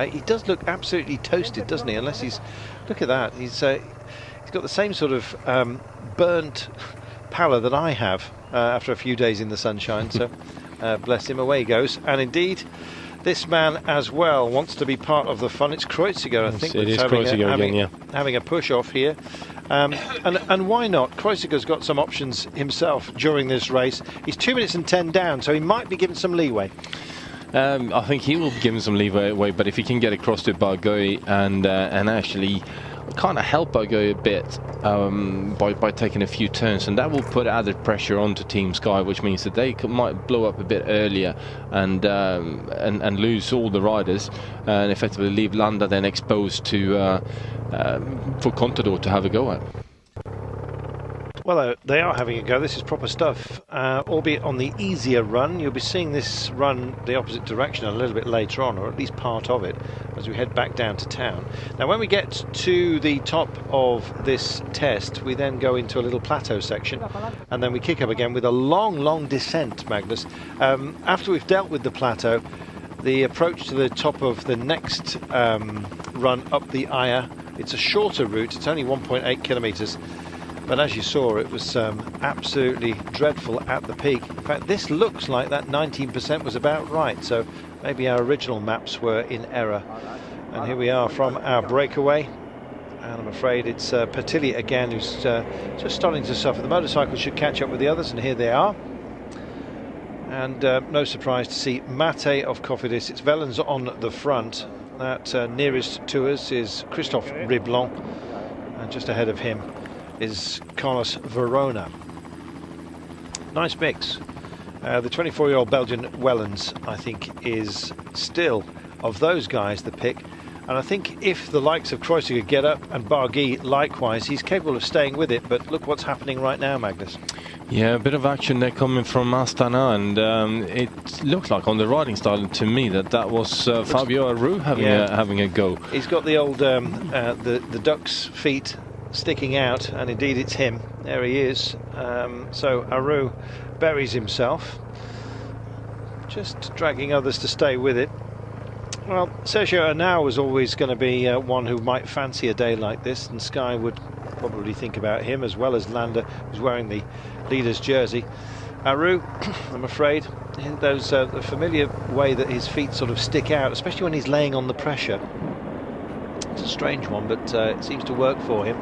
He does look absolutely toasted, doesn't he? Unless look at that. He's got the same sort of burnt pallor that I have after a few days in the sunshine. So bless him. Away he goes. And indeed, this man as well wants to be part of the fun. It's Kreuziger, I think. It is Kreuziger again, yeah. Having a push off here. And why not? Kreuziger's got some options himself during this race. He's 2 minutes and 10 down, so he might be given some leeway. I think he will give him some leeway, but if he can get across to Barguil and actually kind of help Bogo a bit by taking a few turns, and that will put added pressure onto Team Sky, which means that they might blow up a bit earlier and lose all the riders, and effectively leave Landa then exposed to for Contador to have a go at. Well, they are having a go. This is proper stuff, albeit on the easier run. You'll be seeing this run the opposite direction a little bit later on, or at least part of it, as we head back down to town. Now, when we get to the top of this test, we then go into a little plateau section, and then we kick up again with a long descent, Magnus. After we've dealt with the plateau, the approach to the top of the next run up the Aya, it's a shorter route. It's only 1.8 kilometres. But as you saw, it was absolutely dreadful at the peak. In fact, this looks like that 19% was about right, so maybe our original maps were in error. And here we are from our breakaway, and I'm afraid it's Patilli again who's just starting to suffer. The motorcycle should catch up with the others, and here they are. And no surprise to see Mate of Cofidis. It's Wellens on the front. That nearest to us is Christophe Riblon, and just ahead of him is Carlos Verona. Nice mix. The 24-year-old Belgian Wellens, I think, is still, of those guys, the pick. And I think if the likes of Kreuziger get up, and Barguil likewise, he's capable of staying with it. But look what's happening right now, Magnus. Yeah, a bit of action there coming from Astana, and it looked like on the riding style to me that was Fabio Aru having a go. He's got the old the duck's feet sticking out, and indeed it's him. There he is. So Aru buries himself, just dragging others to stay with it. Well, Sergio Henao was always going to be one who might fancy a day like this, and Sky would probably think about him, as well as Landa, who's wearing the leader's jersey. Aru, I'm afraid, the familiar way that his feet sort of stick out, especially when he's laying on the pressure. It's a strange one, but it seems to work for him.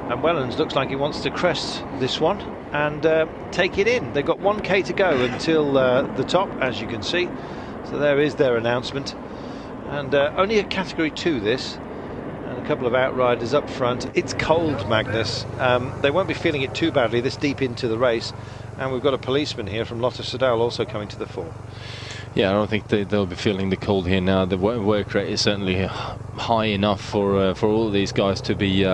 And Wellens looks like he wants to crest this one and take it in. They've got 1k to go until the top, as you can see. So there is their announcement. And only a Category 2 this, and a couple of outriders up front. It's cold, Magnus. They won't be feeling it too badly this deep into the race. And we've got a policeman here from Lotto Soudal also coming to the fore. Yeah, I don't think they'll be feeling the cold here now. The work rate is certainly high enough for all these guys to be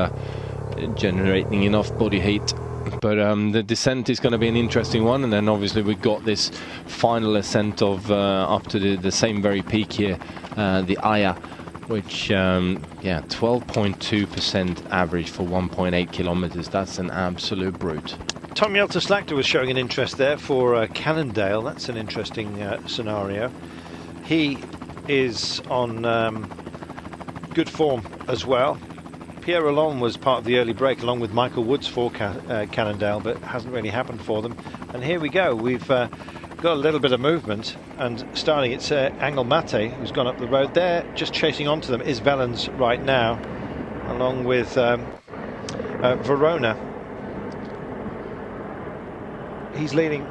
generating enough body heat. But the descent is going to be an interesting one, and then obviously we've got this final ascent of up to the same very peak here, the Aya, which 12.2% average for 1.8 kilometers. That's an absolute brute. Tom Jelter-Slagter was showing an interest there for Cannondale. That's an interesting scenario. He is on good form as well. Pierre Roland was part of the early break along with Michael Woods for Cannondale, but it hasn't really happened for them. And here we go. We've got a little bit of movement, and starting it's Angel Mate who's gone up the road there. Just chasing onto them is Wellens right now, along with Verona. He's leading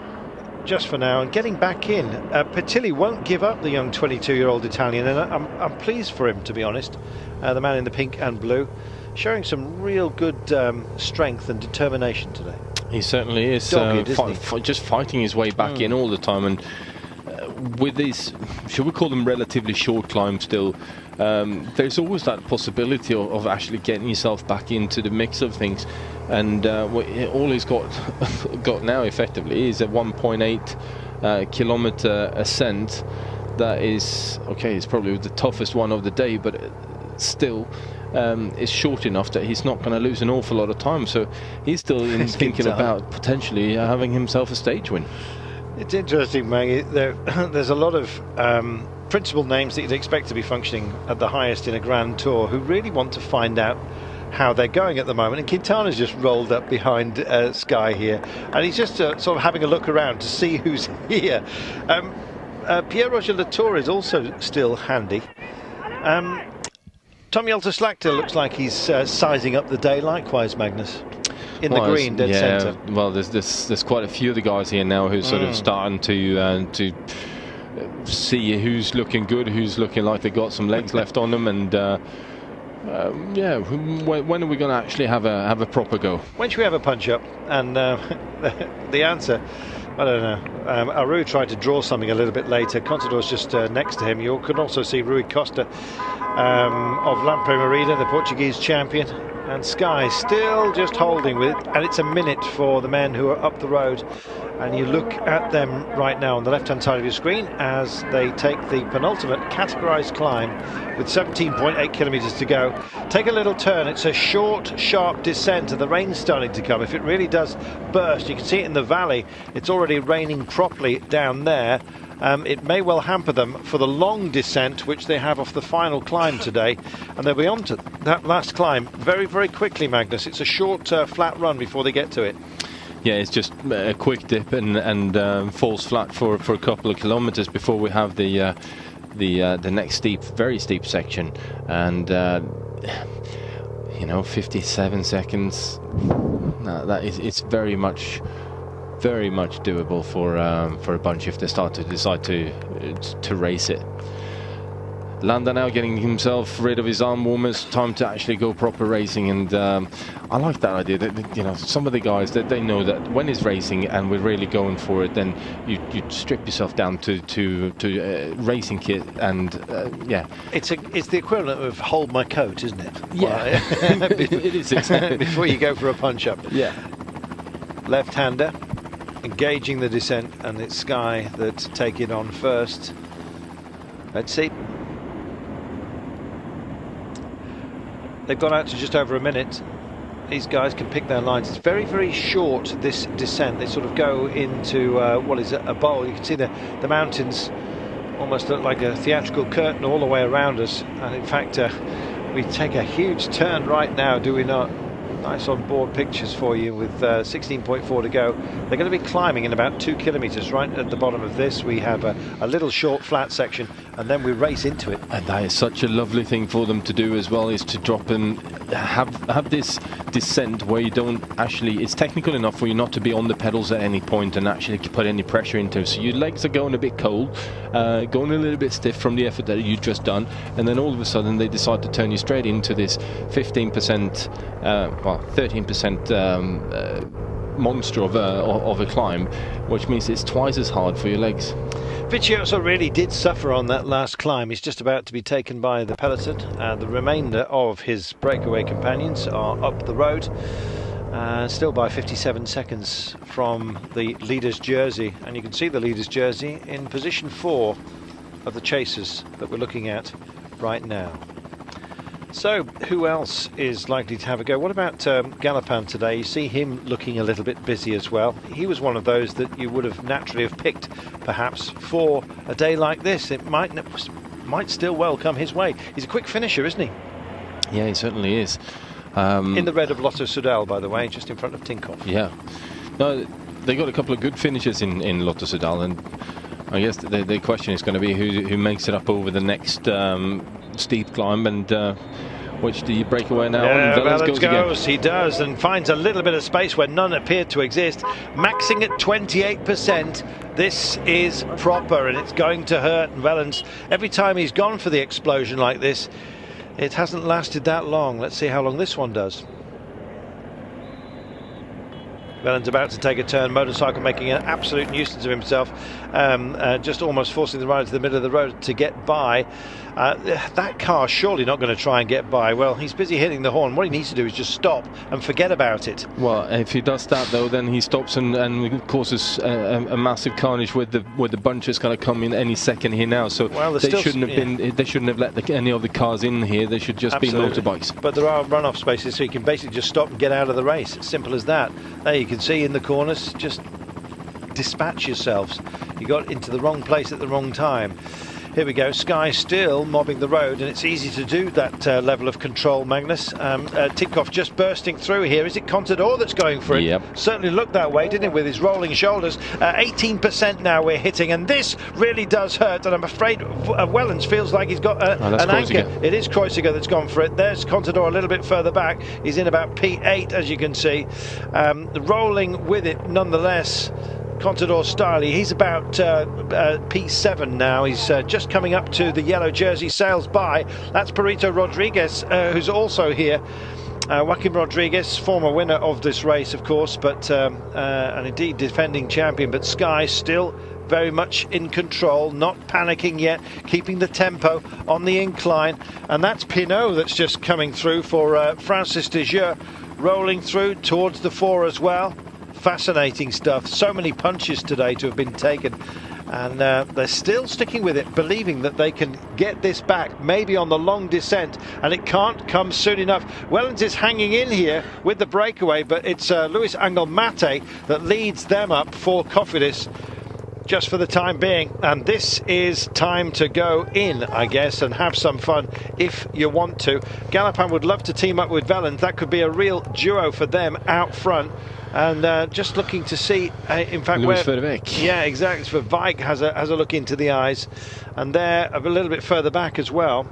just for now and getting back in. Patilli won't give up the young 22-year-old Italian, and I'm pleased for him, to be honest. The man in the pink and blue, showing some real good strength and determination today. He certainly is. Just fighting his way back in all the time, and with these, should we call them relatively short climbs still, there's always that possibility of actually getting yourself back into the mix of things. And all he's got now effectively is a 1.8 kilometer ascent. That is okay. It's probably the toughest one of the day, but still is short enough that he's not going to lose an awful lot of time. So he's still thinking about potentially having himself a stage win. It's interesting, Maggie. There's a lot of principal names that you'd expect to be functioning at the highest in a Grand Tour who really want to find out how they're going at the moment, and Quintana's just rolled up behind Sky here, and he's just sort of having a look around to see who's here. Pierre-Roger Latour is also still handy. Tom Jelter-Slagter looks like he's sizing up the day likewise, Magnus, in the green dead centre. Well, there's quite a few of the guys here now who's sort of starting to see who's looking good, who's looking like they've got some legs left on them, and Yeah, when are we going to actually have a proper go? When should we have a punch up? And the answer, I don't know. Aru tried to draw something a little bit later. Contador's just next to him. You can also see Rui Costa of Lamprey Marina, the Portuguese champion. And Sky still just holding with it. And it's a minute for the men who are up the road. And you look at them right now on the left-hand side of your screen as they take the penultimate categorised climb with 17.8 kilometres to go. Take a little turn. It's a short, sharp descent, and the rain's starting to come. If it really does burst, you can see it in the valley. It's already raining properly down there. It may well hamper them for the long descent which they have off the final climb today, and they'll be on to that last climb very, very quickly, Magnus. It's a short, flat run before they get to it. Yeah, it's just a quick dip and falls flat for a couple of kilometres before we have the next very steep section, and 57 seconds. It's very much doable for a bunch if they decide to race it. Landa now getting himself rid of his arm warmers, time to actually go proper racing, and I like that idea that some of the guys that they know that when it's racing and we're really going for it, then you strip yourself down to racing kit, and yeah, it's the equivalent of hold my coat, isn't it? Yeah. It is exactly. Before you go for a punch up. Yeah. Left-hander engaging the descent, and it's Sky that take it on first. Let's see. They've gone out to just over a minute. These guys can pick their lines. It's very, very short, this descent. They sort of go into what is a bowl. You can see the mountains almost look like a theatrical curtain all the way around us. And in fact, we take a huge turn right now, do we not? Nice on board pictures for you with 16.4 to go. They're going to be climbing in about 2 kilometres. Right at the bottom of this we have a little short flat section, and then we race into it. And that is such a lovely thing for them to do as well, is to drop and have this descent where you don't actually, it's technical enough for you not to be on the pedals at any point and actually put any pressure into it. So your legs are going a bit cold, going a little bit stiff from the effort that you've just done, and then all of a sudden they decide to turn you straight into this 15%, 13% monster of a climb, which means it's twice as hard for your legs. Vicioso really did suffer on that last climb. He's just about to be taken by the peloton. The remainder of his breakaway companions are up the road, still by 57 seconds from the leader's jersey, and you can see the leader's jersey in position 4 of the chasers that we're looking at right now. So, who else is likely to have a go? What about Galopin today? You see him looking a little bit busy as well. He was one of those that you would have naturally have picked, perhaps, for a day like this. It might still well come his way. He's a quick finisher, isn't he? Yeah, he certainly is. In the red of Lotto Soudal, by the way, just in front of Tinkoff. Yeah. No, they got a couple of good finishes in Lotto Soudal, and I guess the question is going to be who makes it up over the next steep climb, and which do you break away now? Yeah, and Valens goes. He does, and finds a little bit of space where none appeared to exist. Maxing at 28%. This is proper, and it's going to hurt. And Valens, every time he's gone for the explosion like this, it hasn't lasted that long. Let's see how long this one does. Valens about to take a turn, motorcycle making an absolute nuisance of himself, just almost forcing the rider to the middle of the road to get by. That car surely not going to try and get by. Well, he's busy hitting the horn. What he needs to do is just stop and forget about it. Well, if he does that though, then he stops and causes a massive carnage with the bunch that's going to come in any second here now. So they shouldn't have let any of the cars in here. They should just be motorbikes. But there are runoff spaces, so you can basically just stop and get out of the race. It's simple as that. There you can see in the corners, just dispatch yourselves. You got into the wrong place at the wrong time. Here we go, Sky still mobbing the road, and it's easy to do that level of control, Magnus. Tinkoff just bursting through here. Is it Contador that's going for it? Yep. Certainly looked that way, didn't it, with his rolling shoulders. 18% now we're hitting, and this really does hurt, and I'm afraid Wellens feels like he's got an anchor. It is Kreuziger that's gone for it. There's Contador a little bit further back. He's in about P8, as you can see. Rolling with it nonetheless. Contador Styley. He's about P7 now. He's just coming up to the yellow jersey, sails by. That's Perito Rodriguez, who's also here. Joaquim Rodriguez, former winner of this race, of course, but and indeed defending champion. But Sky still very much in control, not panicking yet, keeping the tempo on the incline. And that's Pinot that's just coming through for Francis de Jeux, rolling through towards the 4 as well. Fascinating stuff. So many punches today to have been taken. And they're still sticking with it, believing that they can get this back, maybe on the long descent, and it can't come soon enough. Wellens is hanging in here with the breakaway, but it's Luis Angel Mate that leads them up for Cofidis just for the time being. And this is time to go in, I guess, and have some fun if you want to. Galopin would love to team up with Wellens. That could be a real duo for them out front. And just looking to see, in fact, Louis Verbeek. Yeah, exactly. For Vike has a look into the eyes, and they're a little bit further back as well.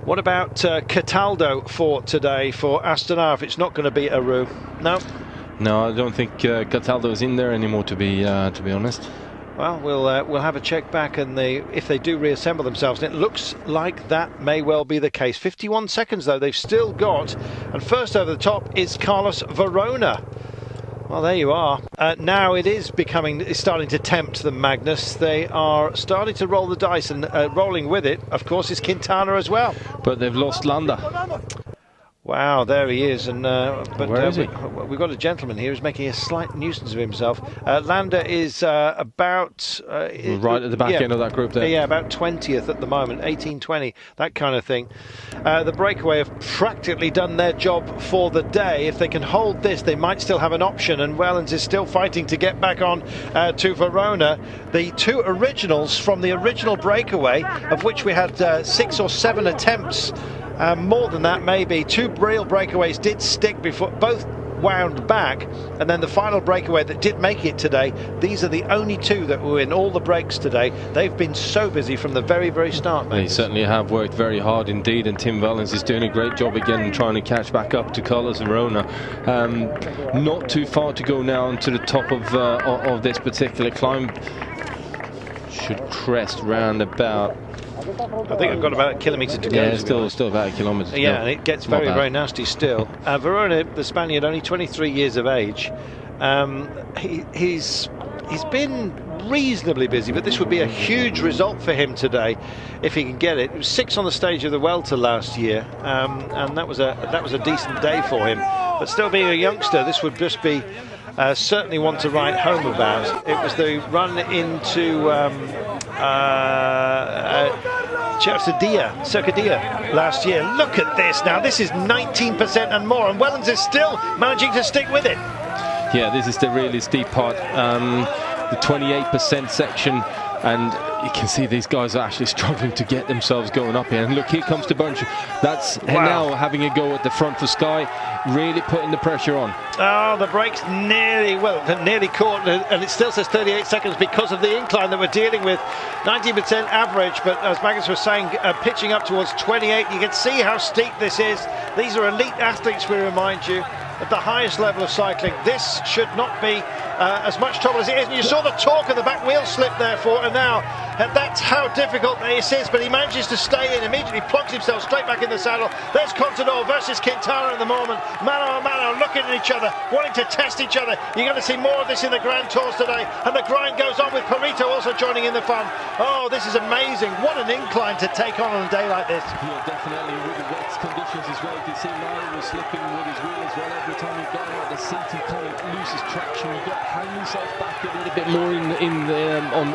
What about Cataldo for today for Astana? If it's not going to be Aru, no, I don't think Cataldo is in there anymore. To be honest. Well, we'll have a check back, and if they do reassemble themselves, and it looks like that may well be the case. 51 seconds though they've still got, and first over the top is Carlos Verona. Well, there you are. Now it's starting to tempt them, Magnus. They are starting to roll the dice, and rolling with it, of course, is Quintana as well. But they've lost Landa. Wow, there he is, and Where is he? We've got a gentleman here who's making a slight nuisance of himself. Landa is about right at the back end of that group there. Yeah, about 20th at the moment, 18-20, that kind of thing. The breakaway have practically done their job for the day. If they can hold this, they might still have an option, and Wellens is still fighting to get back on to Verona. The 2 originals from the original breakaway, of which we had 6 or 7 attempts. More than that, maybe. 2 real breakaways did stick before, both wound back, and then the final breakaway that did make it today. These are the only 2 that were in all the breaks today. They've been so busy from the very, very start. They certainly have worked very hard indeed, and Tim Wellens is doing a great job again trying to catch back up to Carlos Verona. Not too far to go now onto the top of this particular climb. Should crest round about. I think I've got about a kilometre to go. Yeah, still about a kilometre. Yeah, and it gets very, very nasty still. Verona, the Spaniard, only 23 years of age. He's been reasonably busy, but this would be a huge result for him today if he can get it. It was 6 on the stage of the Welter last year, and that was a decent day for him. But still, being a youngster, this would just be certainly one to write home about. It was the run into Cercadia last year. Look at this now. This is 19% and more, and Wellens is still managing to stick with it. Yeah, this is the really steep part, the 28% section, and you can see these guys are actually struggling to get themselves going up here. And look, here comes the bunch. That's Henao having a go at the front for Sky, really putting the pressure on. Oh, the brakes nearly caught, and it still says 38 seconds because of the incline that we're dealing with. 19% average, but as Magnus was saying, pitching up towards 28. You can see how steep this is. These are elite athletes, we remind you, at the highest level of cycling. This should not be as much trouble as it is. And you saw the torque of the back wheel slip there for Henao. And that's how difficult this is, but he manages to stay in, immediately plonks himself straight back in the saddle. There's Contador versus Quintana at the moment. Mano a mano, looking at each other, wanting to test each other. You're going to see more of this in the Grand Tours today, and the grind goes on with Perito also joining in the fun. Oh, this is amazing. What an incline to take on a day like this. Yeah, definitely, with the wet conditions as well. You can see Mano was slipping with his wheel as well. Every time he got out the seat, he kind of loses traction. You've got to hang yourself back a little bit more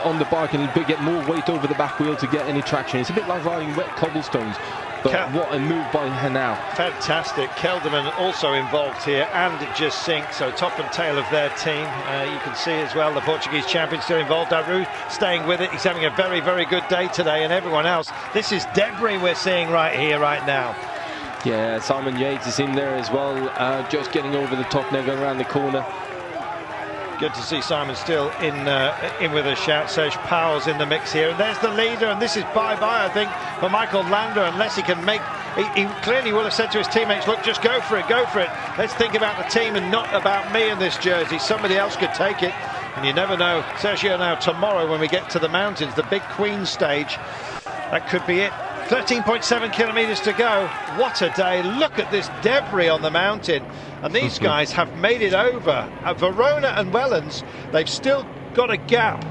on the bike and get more weight over the back wheel to get any traction. It's a bit like riding wet cobblestones, but what a move by Henao. Fantastic. Kelderman also involved here, and Just Sink, so top and tail of their team. You can see as well the Portuguese champion still involved. Aru staying with it. He's having a very, very good day today, and everyone else. This is debris we're seeing right here, right now. Yeah, Simon Yates is in there as well, just getting over the top now, going around the corner. Good to see Simon still in with a shout. Serge Powell's in the mix here, and there's the leader, and this is bye-bye, I think, for Michael Landa, unless he can make he clearly will have said to his teammates, look, just go for it, go for it. Let's think about the team and not about me in this jersey. Somebody else could take it. And you never know. Sergio, now tomorrow when we get to the mountains, the big Queen stage, that could be it. 13.7 kilometers to go. What a day. Look at this debris on the mountain. And these guys have made it over. Verona and Wellens, they've still got a gap.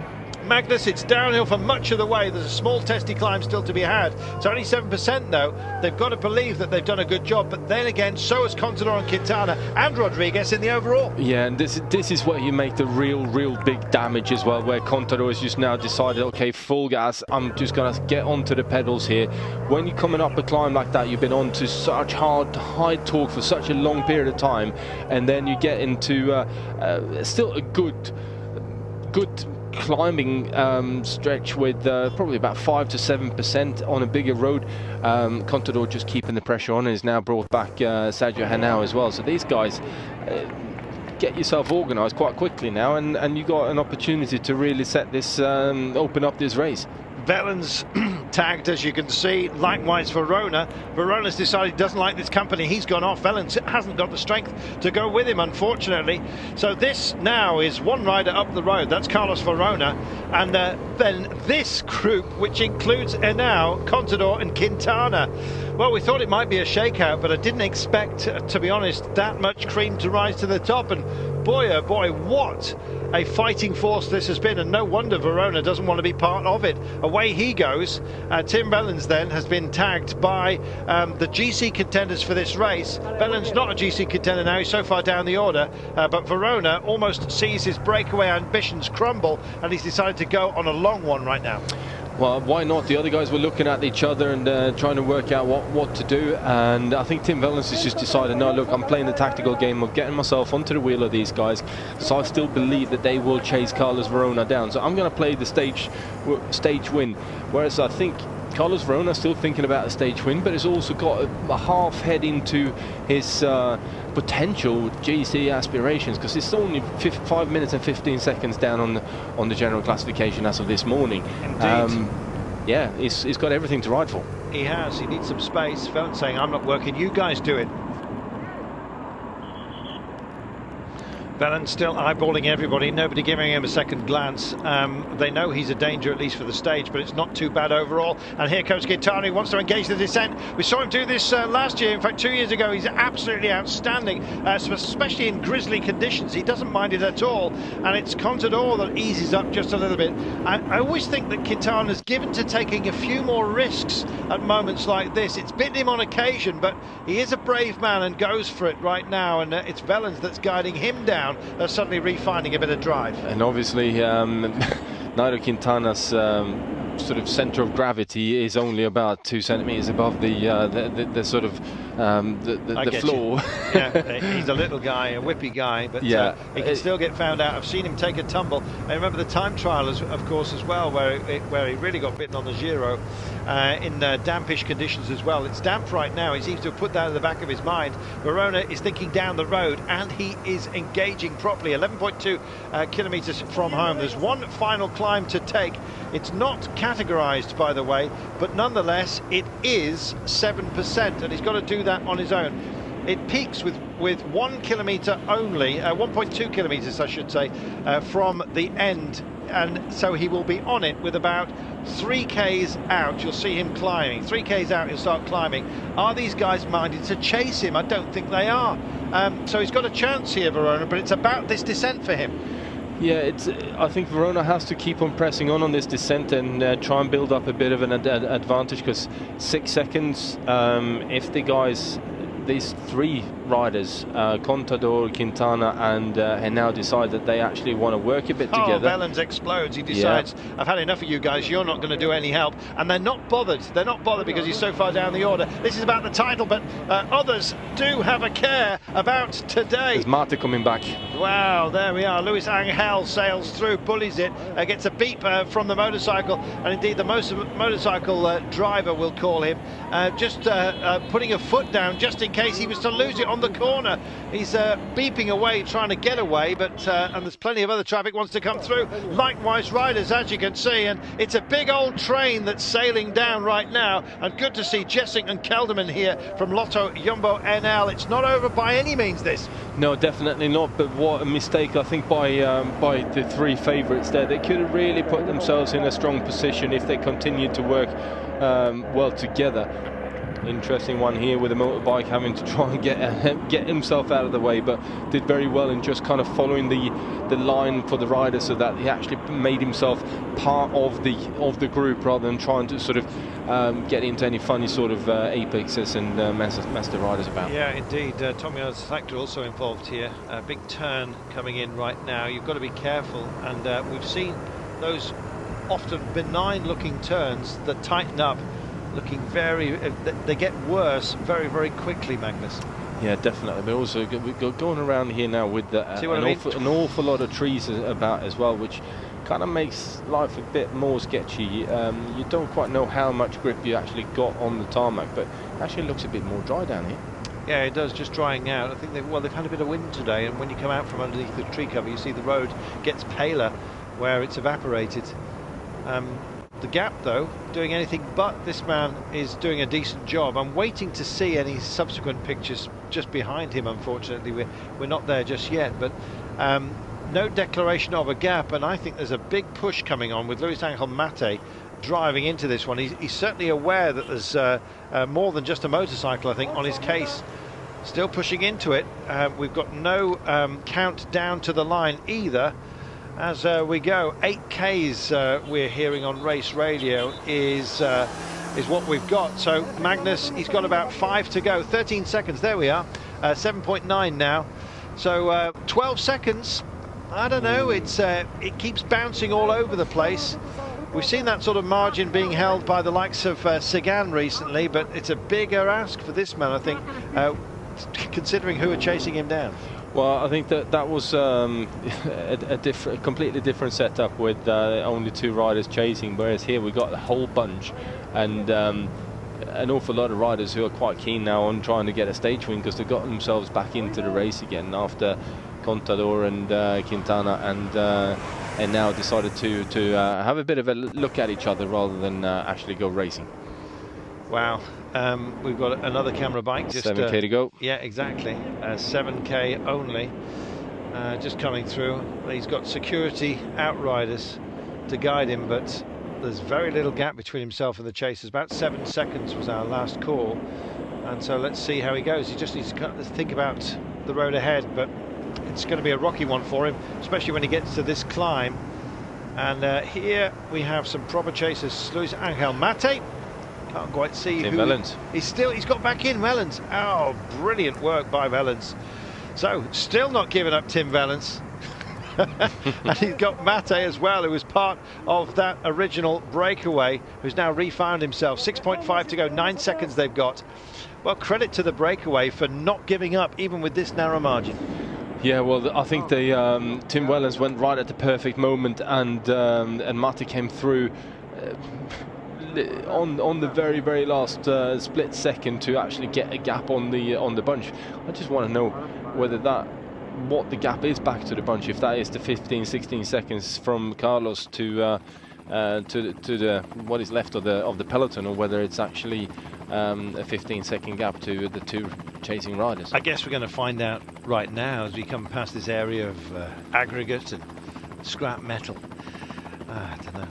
Magnus, it's downhill for much of the way. There's a small testy climb still to be had. It's only 7% though. They've got to believe that they've done a good job, but then again, so has Contador and Quintana and Rodriguez in the overall. Yeah, and this is where you make the real big damage as well, where Contador has just now decided, okay, full gas, I'm just going to get onto the pedals here. When you're coming up a climb like that, you've been on to such high torque for such a long period of time, and then you get into still a good climbing stretch with probably about 5 to 7% on a bigger road. Contador just keeping the pressure on, and has now brought back Sergio Henao as well. So these guys get yourself organised quite quickly now, and you got an opportunity to really set this open up this race. Wellens tagged, as you can see. Likewise Verona. Verona's decided he doesn't like this company. He's gone off. Wellens hasn't got the strength to go with him, unfortunately. So this now is one rider up the road. That's Carlos Verona. And then this group, which includes Henao, Contador and Quintana. Well, we thought it might be a shakeout, but I didn't expect, to be honest, that much cream to rise to the top. And boy, oh boy, what a fighting force this has been, and no wonder Verona doesn't want to be part of it. Away he goes. Tim Wellens then has been tagged by the GC contenders for this race. Wellens not a GC contender now, he's so far down the order, but Verona almost sees his breakaway ambitions crumble, and he's decided to go on a long one right now. Well, why not? The other guys were looking at each other and trying to work out what to do, and I think Tim Wellens has just decided, no, look, I'm playing the tactical game of getting myself onto the wheel of these guys, so I still believe that they will chase Carlos Verona down, so I'm going to play the stage win, whereas I think Carlos Verona still thinking about a stage win, but has also got a half head into his potential GC aspirations, because it's only 5 minutes and 15 seconds down on the general classification as of this morning. Indeed. Yeah, he's got everything to ride for. He has. He needs some space. Wellens saying, I'm not working, you guys do it. Wellens still eyeballing everybody, nobody giving him a second glance. They know he's a danger, at least for the stage, but it's not too bad overall. And here comes Quintana, who wants to engage the descent. We saw him do this last year, in fact 2 years ago. He's absolutely outstanding, especially in grizzly conditions. He doesn't mind it at all, and it's Contador that eases up just a little bit. I always think that Quintana's given to taking a few more risks at moments like this. It's bitten him on occasion, but he is a brave man and goes for it right now, and it's Wellens that's guiding him down, suddenly refinding a bit of drive. And obviously Nairo Quintana's sort of centre of gravity is only about 2 centimeters above the sort of the floor. Yeah, he's a little guy, a whippy guy, but yeah, he can still get found out. I've seen him take a tumble. I remember the time trial, of course, as well, where he really got bitten on the Giro in dampish conditions as well. It's damp right now. He seems to have put that in the back of his mind. Verona is thinking down the road, and he is engaging properly. 11.2 kilometres from home. There's one final climb to take. It's not categorised, by the way, but nonetheless it is 7%, and he's got to do that on his own. It peaks with 1 kilometre only, 1.2 kilometres I should say, from the end, and so he will be on it with about 3k's out. You'll see him climbing. 3k's out, he'll start climbing. Are these guys minded to chase him? I don't think they are. So he's got a chance here, Verona, but it's about this descent for him. Yeah, I think Verona has to keep on pressing on this descent and try and build up a bit of an advantage, because 6 seconds, if the guys, these three riders, Contador, Quintana and Henao, decide that they actually want to work a bit together. Wellens explodes. He decides, yeah, I've had enough of you guys, you're not going to do any help. And they're not bothered. They're not bothered because he's so far down the order. This is about the title, but others do have a care about today. There's Marte coming back. Wow, there we are. Luis Angel sails through, bullies it, gets a beep from the motorcycle, and indeed the motorcycle driver, will call him, just putting a foot down just in case he was to lose it on the corner. He's beeping away, trying to get away, but and there's plenty of other traffic wants to come through. Likewise, riders, as you can see, and it's a big old train that's sailing down right now. And good to see Jessing and Kelderman here from Lotto Jumbo NL. It's not over by any means, this. No, definitely not. But what a mistake, I think, by the three favourites there. They could have really put themselves in a strong position if they continued to work well together. Interesting one here with a motorbike having to try and get himself out of the way, but did very well in just kind of following the line for the rider, so that he actually made himself part of the group rather than trying to sort of get into any funny sort of apexes and mess the riders about. Yeah, indeed. Tommy's factor also involved here. A big turn coming in right now. You've got to be careful, and we've seen those often benign looking turns that tighten up, looking they get worse very, very quickly, Magnus. Yeah, definitely. But also we've got going around here now with an awful lot of trees about as well, which kind of makes life a bit more sketchy. You don't quite know how much grip you actually got on the tarmac, but it actually looks a bit more dry down here. Yeah, it does, just drying out. I think they've had a bit of wind today, and when you come out from underneath the tree cover, you see the road gets paler where it's evaporated. The gap, though, doing anything but. This man is doing a decent job. I'm waiting to see any subsequent pictures just behind him. Unfortunately, we're not there just yet, but no declaration of a gap, and I think there's a big push coming on with Luis Angel Mate driving into this one. He's certainly aware that there's more than just a motorcycle, I think, on his case. Still pushing into it. We've got no count down to the line either. As we go, 8Ks we're hearing on race radio is what we've got. So Magnus, he's got about 5 to go, 13 seconds, there we are, 7.9 now. So 12 seconds, I don't know, it keeps bouncing all over the place. We've seen that sort of margin being held by the likes of Sagan recently, but it's a bigger ask for this man, I think, considering who are chasing him down. Well, I think that was a completely different setup with only 2 riders chasing, whereas here we got a whole bunch, and an awful lot of riders who are quite keen now on trying to get a stage win, because they've got themselves back into the race again after Contador and Quintana and now decided to have a bit of a look at each other rather than actually go racing. Wow. We've got another camera bike. Just 7K to go. Yeah, exactly. 7K only. Just coming through. He's got security outriders to guide him, but there's very little gap between himself and the chasers. About 7 seconds was our last call. And so let's see how he goes. He just needs to think about the road ahead, but it's going to be a rocky one for him, especially when he gets to this climb. And here we have some proper chasers. Luis Angel Mate. Can't quite see Tim who. Wellens. He's got back in, Wellens. Oh, brilliant work by Wellens. So, still not giving up Tim Wellens. And he's got Mate as well, who was part of that original breakaway, who's now refound himself. 6.5 to go, 9 seconds they've got. Well, credit to the breakaway for not giving up, even with this narrow margin. Yeah, well, I think Tim Wellens went right at the perfect moment, and Mate came through on the very, very last split second to actually get a gap on the bunch. I just want to know whether what the gap is back to the bunch, if that is the 15-16 seconds from Carlos to the what is left of the peloton, or whether it's actually a 15-second gap to the 2 chasing riders. I guess we're going to find out right now as we come past this area of aggregate and scrap metal. I don't know.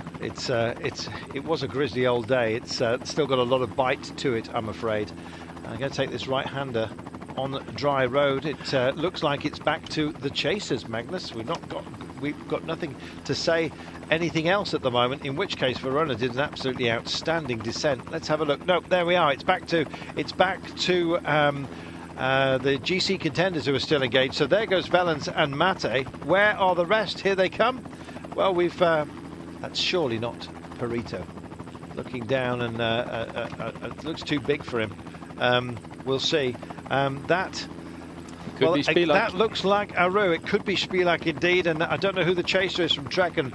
It was a grisly old day. It's still got a lot of bite to it, I'm afraid. I'm going to take this right-hander on dry road. It looks like it's back to the chasers, Magnus. We've got nothing to say anything else at the moment, in which case Verona did an absolutely outstanding descent. Let's have a look. Nope, there we are. It's back to the GC contenders who are still engaged. So there goes Wellens and Mate. Where are the rest? Here they come. Well, that's surely not Perito. Looking down, and it looks too big for him. We'll see. That looks like Aru. It could be Spilak indeed, and I don't know who the chaser is from Trek. And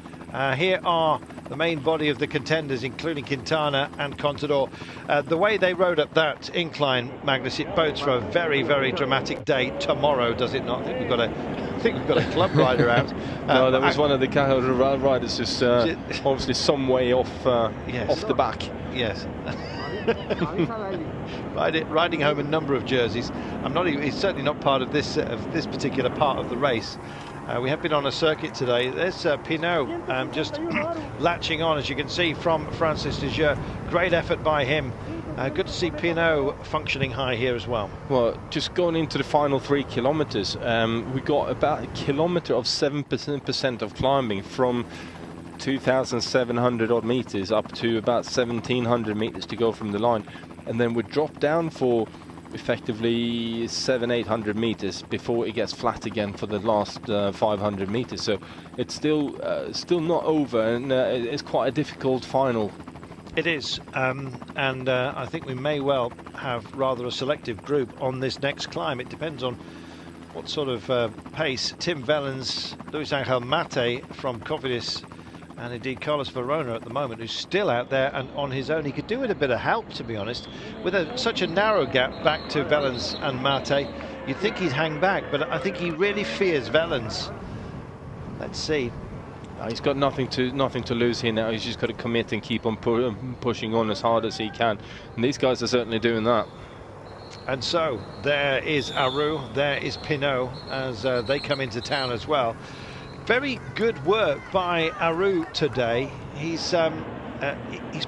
here are the main body of the contenders, including Quintana and Contador. The way they rode up that incline, Magnus, it bodes for a very, very dramatic day tomorrow, does it not? I think we've got a club rider out. No, that was one of the Cahill riders, just obviously some way off the back. Yes. Riding home a number of jerseys. He's certainly not part of this particular part of the race. We have been on a circuit today. There's Pinot just latching on, as you can see, from Francis Dejeux. Great effort by him. Good to see Pinot functioning high here as well. Well, just going into the final 3 kilometers, we got about a kilometer of 7% of climbing from 2,700 odd meters up to about 1,700 meters to go from the line, and then we drop down for effectively 700-800 meters before it gets flat again for the last 500 meters. So it's still not over, and it's quite a difficult final. It is, and I think we may well have rather a selective group on this next climb. It depends on what sort of pace Tim Wellens, Luis Angel Mate from Cofidis, and indeed Carlos Verona at the moment, who's still out there and on his own. He could do with a bit of help, to be honest. With such a narrow gap back to Wellens and Mate, you'd think he'd hang back, but I think he really fears Wellens. Let's see. He's got nothing to lose here now. He's just got to commit and keep on pushing on as hard as he can. And these guys are certainly doing that. And so there is Aru, there is Pinot, as they come into town as well. Very good work by Aru today. He's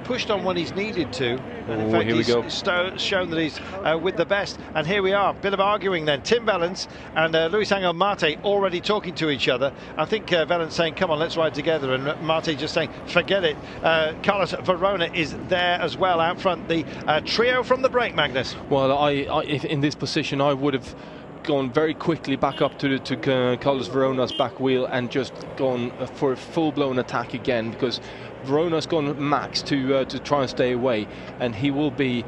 pushed on when he's needed to. And in fact, he's shown that he's with the best. And here we are, bit of arguing then. Tim Wellens and Luis Angel Mate already talking to each other. I think Wellens saying, come on, let's ride together. And Mate just saying, forget it. Carlos Verona is there as well out front. The trio from the break, Magnus. Well, if in this position, I would have gone very quickly back up to Carlos Verona's back wheel and just gone for a full-blown attack again, because Verona's gone max to try and stay away, and he will be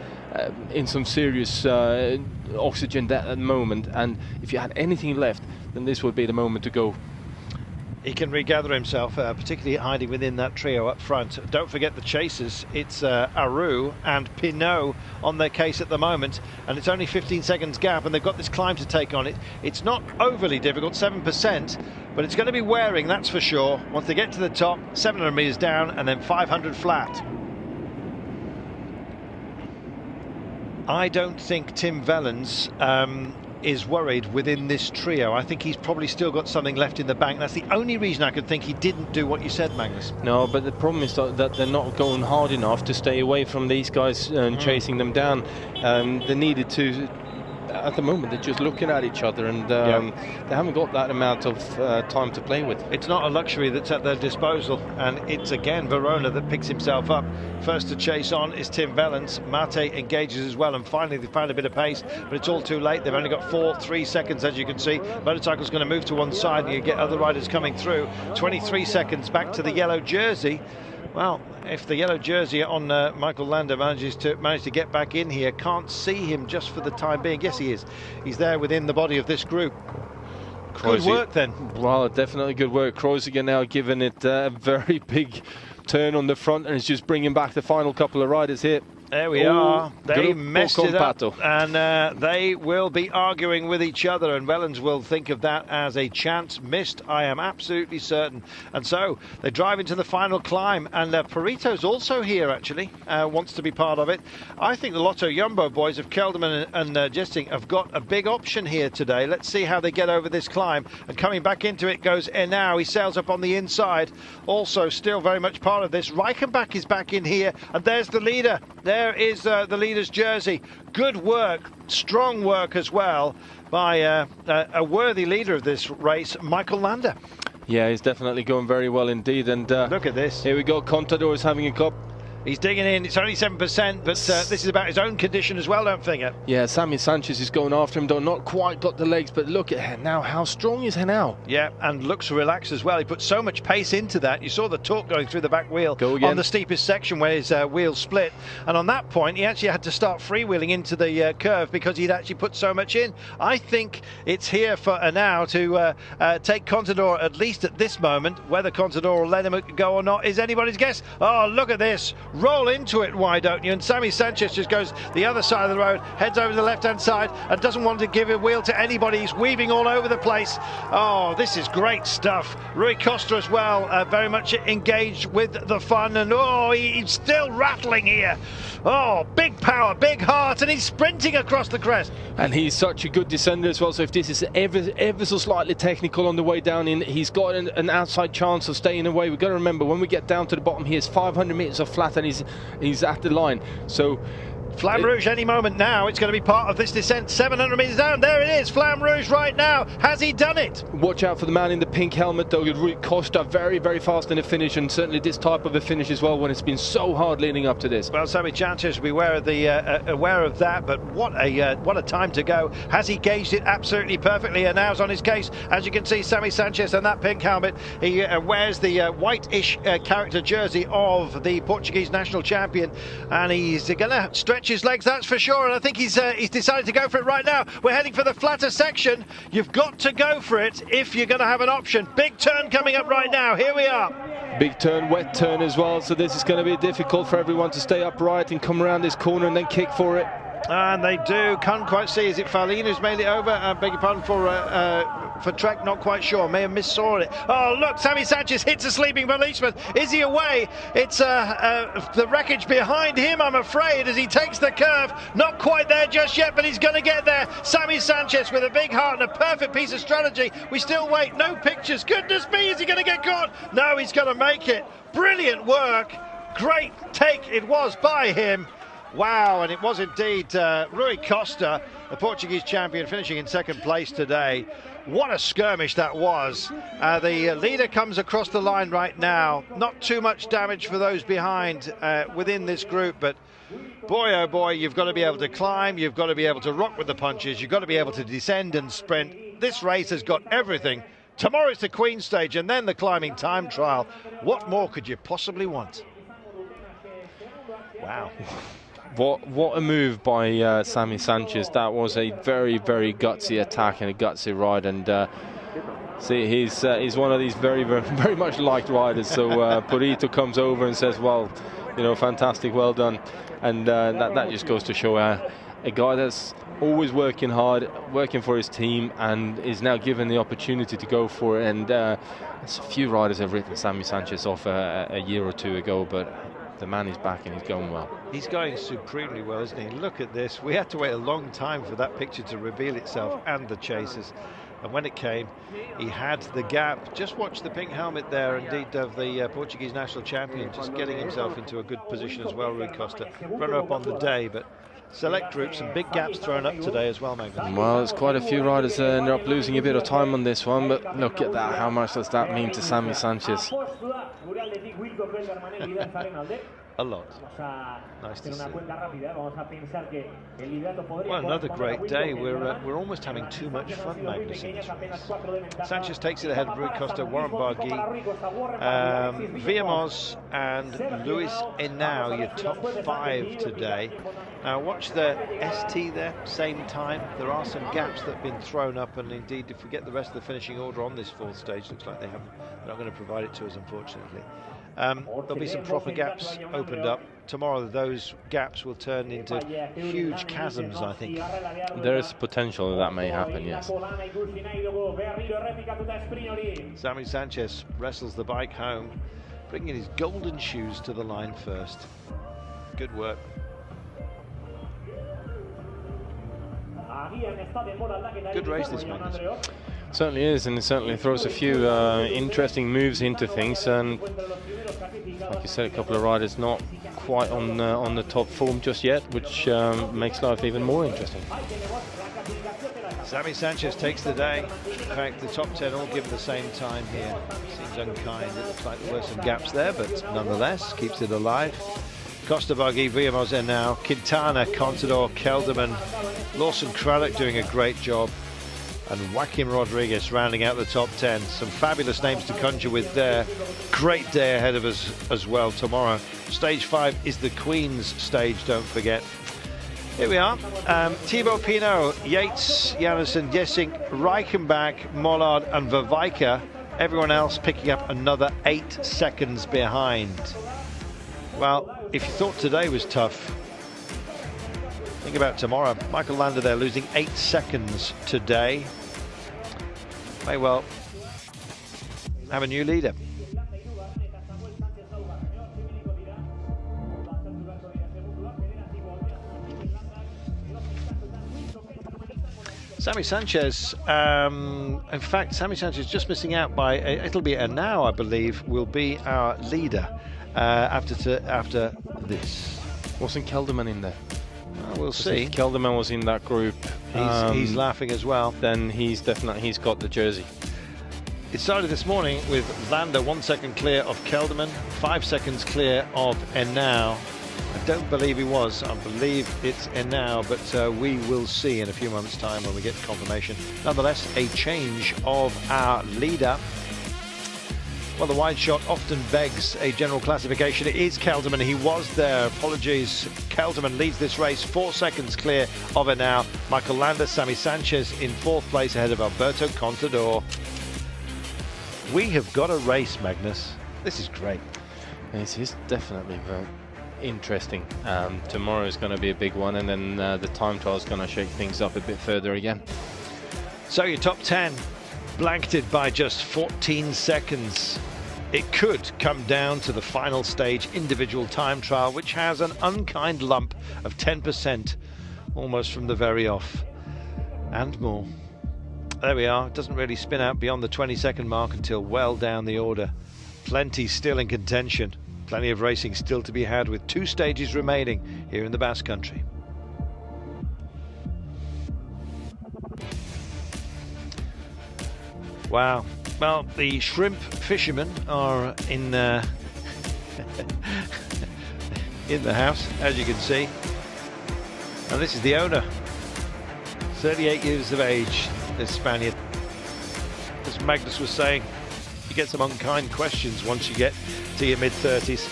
in some serious oxygen at the moment, and if you had anything left, then this would be the moment to go. He can regather himself, particularly hiding within that trio up front. Don't forget the chasers. It's Aru and Pinot on their case at the moment, and it's only 15 seconds gap, and they've got this climb to take on it. It's not overly difficult, 7%, but it's going to be wearing, that's for sure. Once they get to the top, 700 meters down, and then 500 flat. I don't think Tim Wellens is worried within this trio. I think he's probably still got something left in the bank. That's the only reason I could think he didn't do what you said, Magnus. No, but the problem is that they're not going hard enough to stay away from these guys and chasing them down. They needed to. At the moment, they're just looking at each other, and they haven't got that amount of time to play with. It's not a luxury that's at their disposal, and it's again Verona that picks himself up. First to chase on is Tim Wellens. Mate engages as well, and finally they found a bit of pace, but it's all too late. They've only got 3 seconds, as you can see. Motorcycle's going to move to one side, and you get other riders coming through. 23 seconds back to the yellow jersey. Well, if the yellow jersey on Michael Landa managed to get back in here, can't see him just for the time being. Yes, he is. He's there within the body of this group. Good work then. Well, definitely good work. Kreuziger now giving it a very big turn on the front, and it's just bringing back the final couple of riders here. There we are. They messed it up, and they will be arguing with each other, and Wellens will think of that as a chance missed, I am absolutely certain. And so they drive into the final climb, and Perito's also here, actually, wants to be part of it. I think the Lotto Jumbo boys of Kelderman and Gesting have got a big option here today. Let's see how they get over this climb. And coming back into it goes Enau. He sails up on the inside, also still very much part of this. Reichenbach is back in here, and there's the leader. There is the leader's jersey. Good work, strong work as well by a worthy leader of this race, Michael Landa. Yeah, he's definitely going very well indeed. And look at this. Here we go. Contador is having a cup. He's digging in. It's only 7%, but this is about his own condition as well, don't forget. Yeah, Sammy Sanchez is going after him, though not quite got the legs, but look at him now. How strong is he now? Yeah, and looks relaxed as well. He put so much pace into that. You saw the torque going through the back wheel on the steepest section where his wheel split. And on that point, he actually had to start freewheeling into the curve because he'd actually put so much in. I think it's here for now to take Contador, at least at this moment. Whether Contador will let him go or not is anybody's guess. Oh, look at this. Roll into it, why don't you? And Sammy Sanchez just goes the other side of the road, heads over to the left-hand side and doesn't want to give a wheel to anybody. He's weaving all over the place. Oh, this is great stuff. Rui Costa as well, very much engaged with the fun, and he's still rattling here. Oh, big power, big heart, and he's sprinting across the crest. And he's such a good descender as well, so if this is ever so slightly technical on the way down in, he's got an outside chance of staying away. We've got to remember, when we get down to the bottom here, it's 500 metres of flat, and he's at the line. So Flamme Rouge any moment now. It's going to be part of this descent. 700 metres down. There it is. Flamme Rouge right now. Has he done it? Watch out for the man in the pink helmet, though. Rui Costa very, very fast in the finish, and certainly this type of a finish as well when it's been so hard leading up to this. Well, Sammy Sanchez will be aware of that, but what a time to go. Has he gauged it absolutely perfectly? And now's on his case. As you can see, Sammy Sanchez and that pink helmet. He wears the white-ish character jersey of the Portuguese national champion, and he's going to stretch his legs, that's for sure, and I think he's decided to go for it right now. We're heading for the flatter section. You've got to go for it if you're going to have an option. Big turn coming up right now. Here we are. Big turn, wet turn as well, so this is going to be difficult for everyone to stay upright and come around this corner and then kick for it. And they do. Can't quite see. Is it Farlene who's made it over? Beg your pardon for Trek. Not quite sure. May have missaw it. Oh, look. Sammy Sanchez hits a sleeping policeman. Is he away? It's the wreckage behind him, I'm afraid, as he takes the curve. Not quite there just yet, but he's going to get there. Sammy Sanchez with a big heart and a perfect piece of strategy. We still wait. No pictures. Goodness me, is he going to get caught? No, he's going to make it. Brilliant work. Great take it was by him. Wow, and it was indeed Rui Costa, the Portuguese champion, finishing in second place today. What a skirmish that was. The leader comes across the line right now. Not too much damage for those behind within this group, but boy, oh boy, you've got to be able to climb, you've got to be able to rock with the punches, you've got to be able to descend and sprint. This race has got everything. Tomorrow it's the Queen stage and then the climbing time trial. What more could you possibly want? Wow. What a move by Sammy Sanchez. That was a very, very gutsy attack and a gutsy ride, and see, he's one of these very, very, very much liked riders. So Purito comes over and says, well, you know, fantastic, well done. And that just goes to show a guy that's always working hard, working for his team, and is now given the opportunity to go for it. And there's a few riders have written Sammy Sanchez off a year or two ago, but the man is back and he's going well. He's going supremely well, isn't he? Look at this. We had to wait a long time for that picture to reveal itself and the chasers. And when it came, he had the gap. Just watch the pink helmet there, indeed, of the Portuguese national champion, just getting himself into a good position as well, Rui Costa. Runner-up on the day, but select groups and big gaps thrown up today as well, Magnus. Well, there's quite a few riders ended up losing a bit of time on this one, but look at that. How much does that mean to Sammy Sanchez? A lot. Nice to see. Well, another great day. We're almost having too much fun, Magnus, in this race. Sanchez takes it ahead of Rui Costa, Warren Barguil, Villamos and Luis Henao, your top 5 today. Now watch the ST there, same time. There are some gaps that have been thrown up, and indeed if we get the rest of the finishing order on this fourth stage, looks like they're not going to provide it to us, unfortunately. There'll be some proper gaps opened up. Tomorrow those gaps will turn into huge chasms, I think. There is potential that may happen, yes. Sammy Sanchez wrestles the bike home, bringing his golden shoes to the line first. Good work. Good race this, Magnus. Certainly is, and it certainly throws a few interesting moves into things. And like you said, a couple of riders not quite on the top form just yet, which makes life even more interesting. Sammy Sanchez takes the day. In fact, the top 10 all given the same time here. Seems unkind. It looks like there were some gaps there, but nonetheless keeps it alive. Costa Bargi, Villamose now, Quintana, Contador, Kelderman, Lawson Craddock doing a great job, and Joaquim Rodriguez rounding out the top 10. Some fabulous names to conjure with there. Great day ahead of us as well tomorrow. Stage 5 is the Queen's stage, don't forget. Here we are. Thibaut Pinot, Yates, Janssen, Jessink, Reichenbach, Mollard and Verweijker. Everyone else picking up another 8 seconds behind. Well, if you thought today was tough, think about tomorrow. Michael Landa there losing 8 seconds today. May well have a new leader. Sammy Sanchez, in fact, Sammy Sanchez just missing out by, it'll be a now, I believe, will be our leader after this. Wasn't Kelderman in there? Well, we'll see. If Kelderman was in that group, he's laughing as well. Then he's got the jersey. It started this morning with Landa 1 second clear of Kelderman, 5 seconds clear of Enau. I don't believe he was. I believe it's Enau, but we will see in a few moments' time when we get confirmation. Nonetheless, a change of our leader. Well, the wide shot often begs a general classification. It is Kelderman. He was there. Apologies. Kelderman leads this race, 4 seconds clear of Enau. Michael Landa, Sammy Sanchez in 4th place ahead of Alberto Contador. We have got a race, Magnus. This is great. This is definitely very interesting. Tomorrow is going to be a big one, and then the time trial is going to shake things up a bit further again. So your top 10 blanketed by just 14 seconds. It could come down to the final stage individual time trial, which has an unkind lump of 10% almost from the very off and more. There we are. It doesn't really spin out beyond the 20-second mark until well down the order. Plenty still in contention. Plenty of racing still to be had, with 2 stages remaining here in the Basque Country. Wow. Well, the shrimp fishermen are in in the house, as you can see. And this is the owner, 38 years of age, this Spaniard. As Magnus was saying, you get some unkind questions once you get to your mid-30s.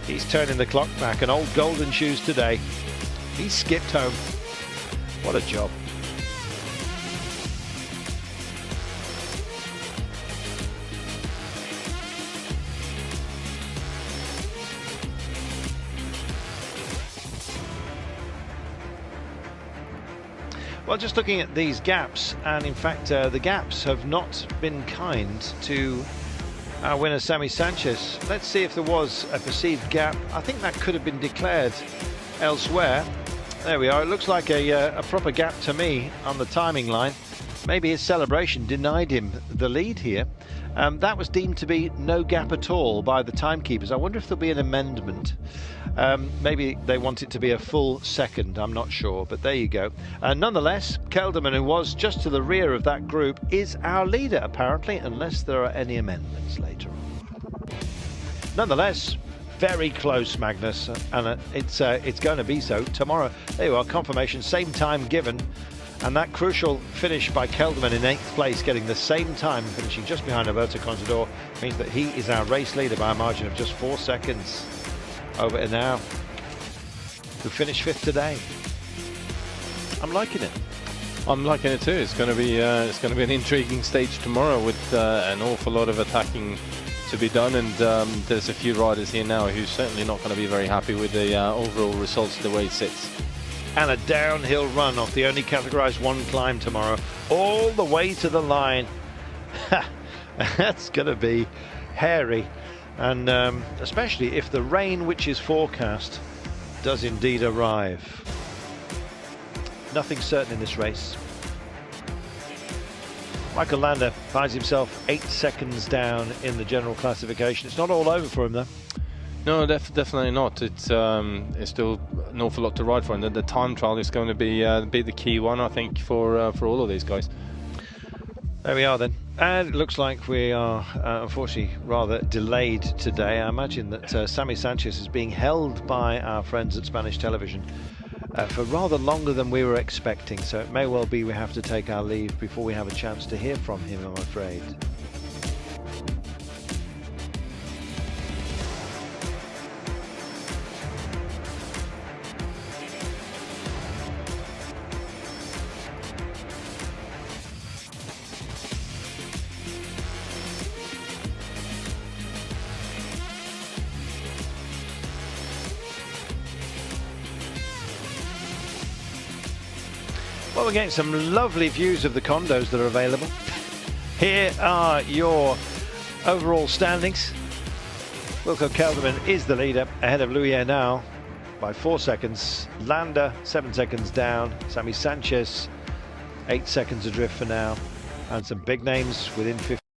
He's turning the clock back, and old golden shoes today. He skipped home. What a job. Well, just looking at these gaps, and in fact the gaps have not been kind to our winner Sammy Sanchez. Let's see if there was a perceived gap. I think that could have been declared elsewhere. There we are. It looks like a proper gap to me on the timing line. Maybe his celebration denied him the lead here. That was deemed to be no gap at all by the timekeepers. I wonder if there'll be an amendment. Maybe they want it to be a full second, I'm not sure, but there you go. Nonetheless, Kelderman, who was just to the rear of that group, is our leader apparently, unless there are any amendments later on. Nonetheless, very close, Magnus, and it's going to be so tomorrow. There you are, confirmation, same time given. And that crucial finish by Kelderman in 8th place, getting the same time, finishing just behind Alberto Contador, means that he is our race leader by a margin of just 4 seconds over Enau, who finished 5th today. I'm liking it. I'm liking it too. It's going to be an intriguing stage tomorrow, with an awful lot of attacking to be done, and there's a few riders here now who's certainly not going to be very happy with the overall results the way it sits. And a downhill run off the only categorized 1 climb tomorrow, all the way to the line. That's going to be hairy, and especially if the rain which is forecast does indeed arrive. Nothing certain in this race. Michael Landa finds himself 8 seconds down in the general classification. It's not all over for him though. No, definitely not. It's still an awful lot to ride for, and the time trial is going to be the key one, I think, for all of these guys. There we are then, and it looks like we are unfortunately rather delayed today. I imagine that Sammy Sanchez is being held by our friends at Spanish television for rather longer than we were expecting, so it may well be we have to take our leave before we have a chance to hear from him, I'm afraid. Well, we're getting some lovely views of the condos that are available. Here are your overall standings. Wilco Kelderman is the leader, ahead of Louis now by 4 seconds. Landa 7 seconds down. Sammy Sanchez 8 seconds adrift for now. And some big names within 50.